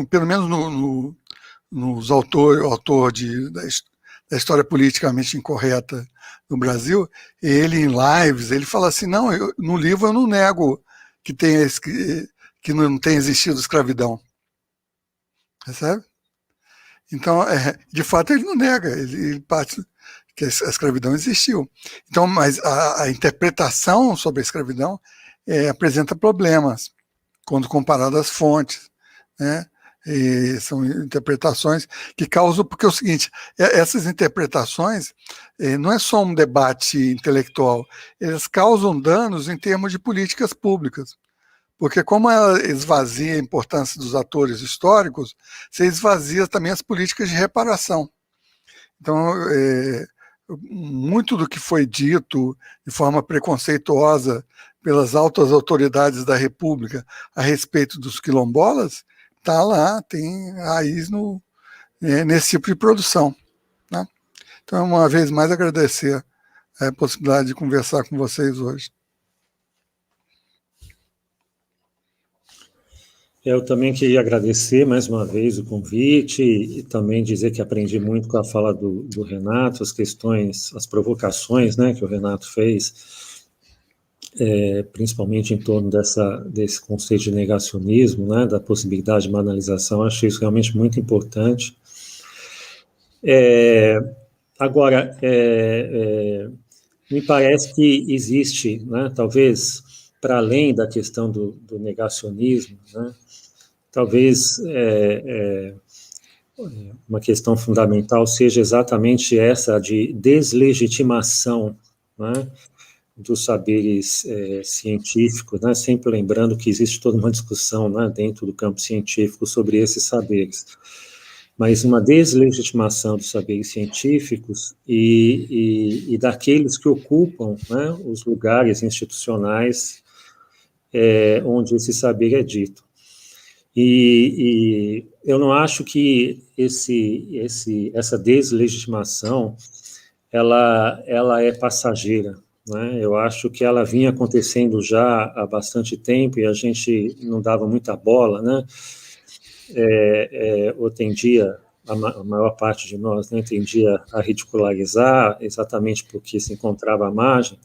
pelo menos nos autor da história politicamente incorreta no Brasil, ele em lives, ele fala assim, não, no livro eu não nego que que não tenha existido escravidão. Percebe? Então, de fato, ele não nega, ele parte que a escravidão existiu. Então, mas a interpretação sobre a escravidão apresenta problemas quando comparado às fontes, né? E são interpretações que causam, porque é o seguinte, essas interpretações não é só um debate intelectual, elas causam danos em termos de políticas públicas, porque como ela esvazia a importância dos atores históricos, você esvazia também as políticas de reparação. Então, muito do que foi dito de forma preconceituosa pelas altas autoridades da República a respeito dos quilombolas, está lá, tem raiz nesse tipo de produção. Né? Então, uma vez mais, agradecer a possibilidade de conversar com vocês hoje. Eu também queria agradecer mais uma vez o convite e também dizer que aprendi muito com a fala do Renato, as questões, as provocações, né, que o Renato fez, principalmente em torno desse conceito de negacionismo, né, da possibilidade de uma analisação. Acho isso realmente muito importante. Agora, me parece que existe, né, talvez, para além da questão do negacionismo, né, talvez uma questão fundamental seja exatamente essa de deslegitimação, né, dos saberes científicos, né, sempre lembrando que existe toda uma discussão, né, dentro do campo científico sobre esses saberes, mas uma deslegitimação dos saberes científicos e daqueles que ocupam, né, os lugares institucionais onde esse saber é dito. E eu não acho que essa deslegitimação ela é passageira, né? Eu acho que ela vinha acontecendo já há bastante tempo e a gente não dava muita bola, né? Ou tendia, a maior parte de nós, né, tendia a ridicularizar exatamente porque se encontrava à margem.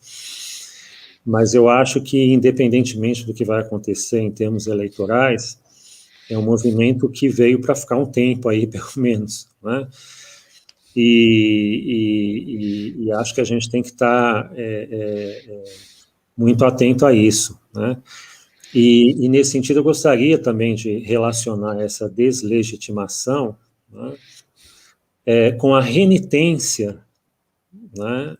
Mas eu acho que, independentemente do que vai acontecer em termos eleitorais, é um movimento que veio para ficar um tempo aí, pelo menos, né? E acho que a gente tem que estar muito atento a isso, né? E nesse sentido, eu gostaria também de relacionar essa deslegitimação, né, com a renitência, né,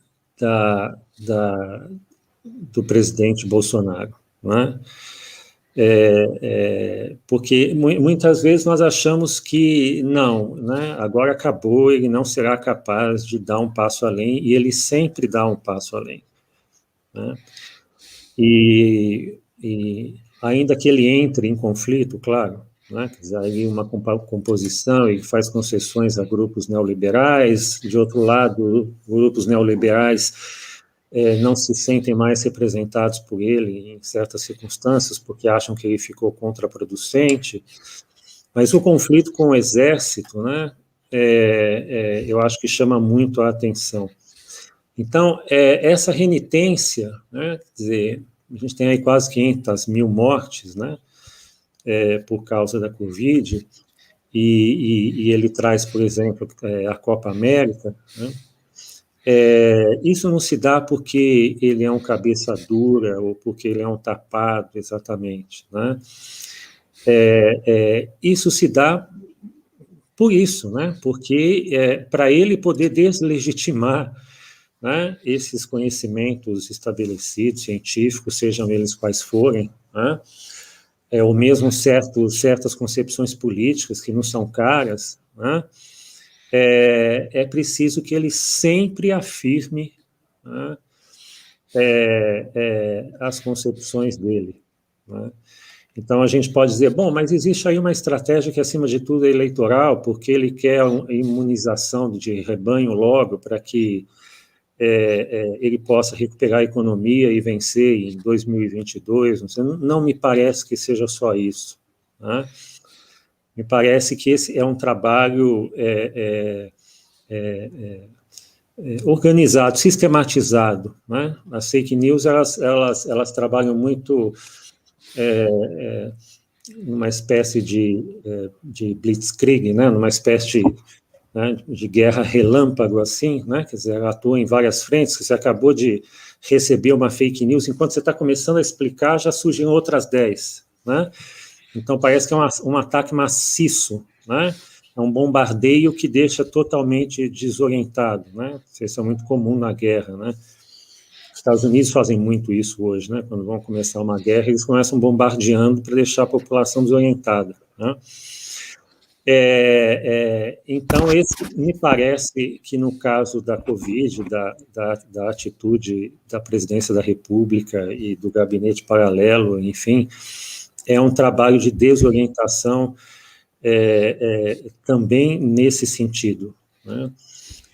do presidente Bolsonaro, né? Porque muitas vezes nós achamos que não, né, agora acabou, ele não será capaz de dar um passo além, e ele sempre dá um passo além, né? E ainda que ele entre em conflito, claro, né, quer dizer, aí uma composição, ele faz concessões a grupos neoliberais, de outro lado, grupos neoliberais não se sentem mais representados por ele em certas circunstâncias, porque acham que ele ficou contraproducente, mas o conflito com o exército, né, eu acho que chama muito a atenção. Então, essa renitência, né, quer dizer, a gente tem aí quase 500 mil mortes, né, por causa da Covid, e ele traz, por exemplo, a Copa América, né. Isso não se dá porque ele é um cabeça dura ou porque ele é um tapado, exatamente, né? Isso se dá por isso, né? Porque para ele poder deslegitimar, né, esses conhecimentos estabelecidos, científicos, sejam eles quais forem, né? Ou mesmo certas concepções políticas que não são caras, né? É preciso que ele sempre afirme, né, as concepções dele, né? Então, a gente pode dizer, bom, mas existe aí uma estratégia que, acima de tudo, é eleitoral, porque ele quer uma imunização de rebanho logo, para que ele possa recuperar a economia e vencer em 2022. Não me parece que seja só isso, né? Me parece que esse é um trabalho organizado, sistematizado, né? As fake news, elas trabalham muito numa espécie de blitzkrieg, né, numa espécie de guerra relâmpago, assim, né, quer dizer, ela atua em várias frentes, você acabou de receber uma fake news, enquanto você está começando a explicar, já surgiram outras 10, né, então parece que é um ataque maciço, né, é um bombardeio que deixa totalmente desorientado, né, isso é muito comum na guerra, né. Os Estados Unidos fazem muito isso hoje, né? Quando vão começar uma guerra, eles começam bombardeando para deixar a população desorientada, né? Então, me parece que no caso da Covid, da atitude da presidência da República e do gabinete paralelo, enfim, é um trabalho de desorientação também nesse sentido, né?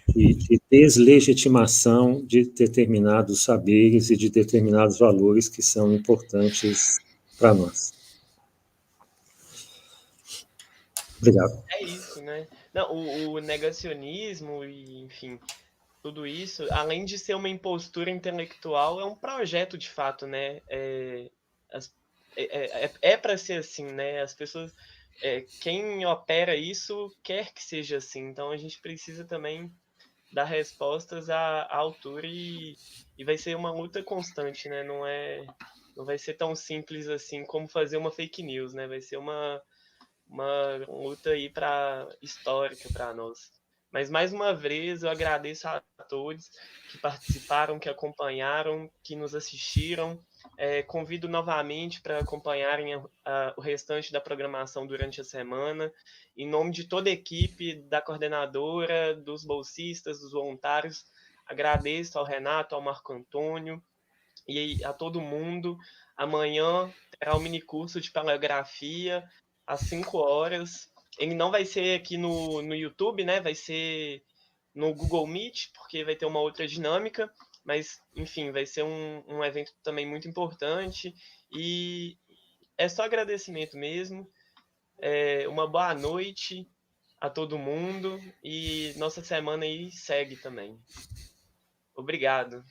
De deslegitimação de determinados saberes e de determinados valores que são importantes para nós. Obrigado. É isso, né? Não, o negacionismo e, enfim, tudo isso, além de ser uma impostura intelectual, é um projeto de fato, né? Para ser assim, né? As pessoas, quem opera isso quer que seja assim. Então a gente precisa também dar respostas à altura e vai ser uma luta constante, né? Não vai ser tão simples assim como fazer uma fake news, né? Vai ser uma luta aí histórica para nós. Mas mais uma vez eu agradeço a todos que participaram, que acompanharam, que nos assistiram. Convido novamente para acompanharem o restante da programação durante a semana. Em nome de toda a equipe, da coordenadora, dos bolsistas, dos voluntários, agradeço ao Renato, ao Marco Antônio e a todo mundo. Amanhã terá o minicurso de paleografia às 5 horas. Ele não vai ser aqui no YouTube, né? Vai ser no Google Meet, porque vai ter uma outra dinâmica. Mas, enfim, vai ser um evento também muito importante. E é só agradecimento mesmo. Uma boa noite a todo mundo. E nossa semana aí segue também. Obrigado.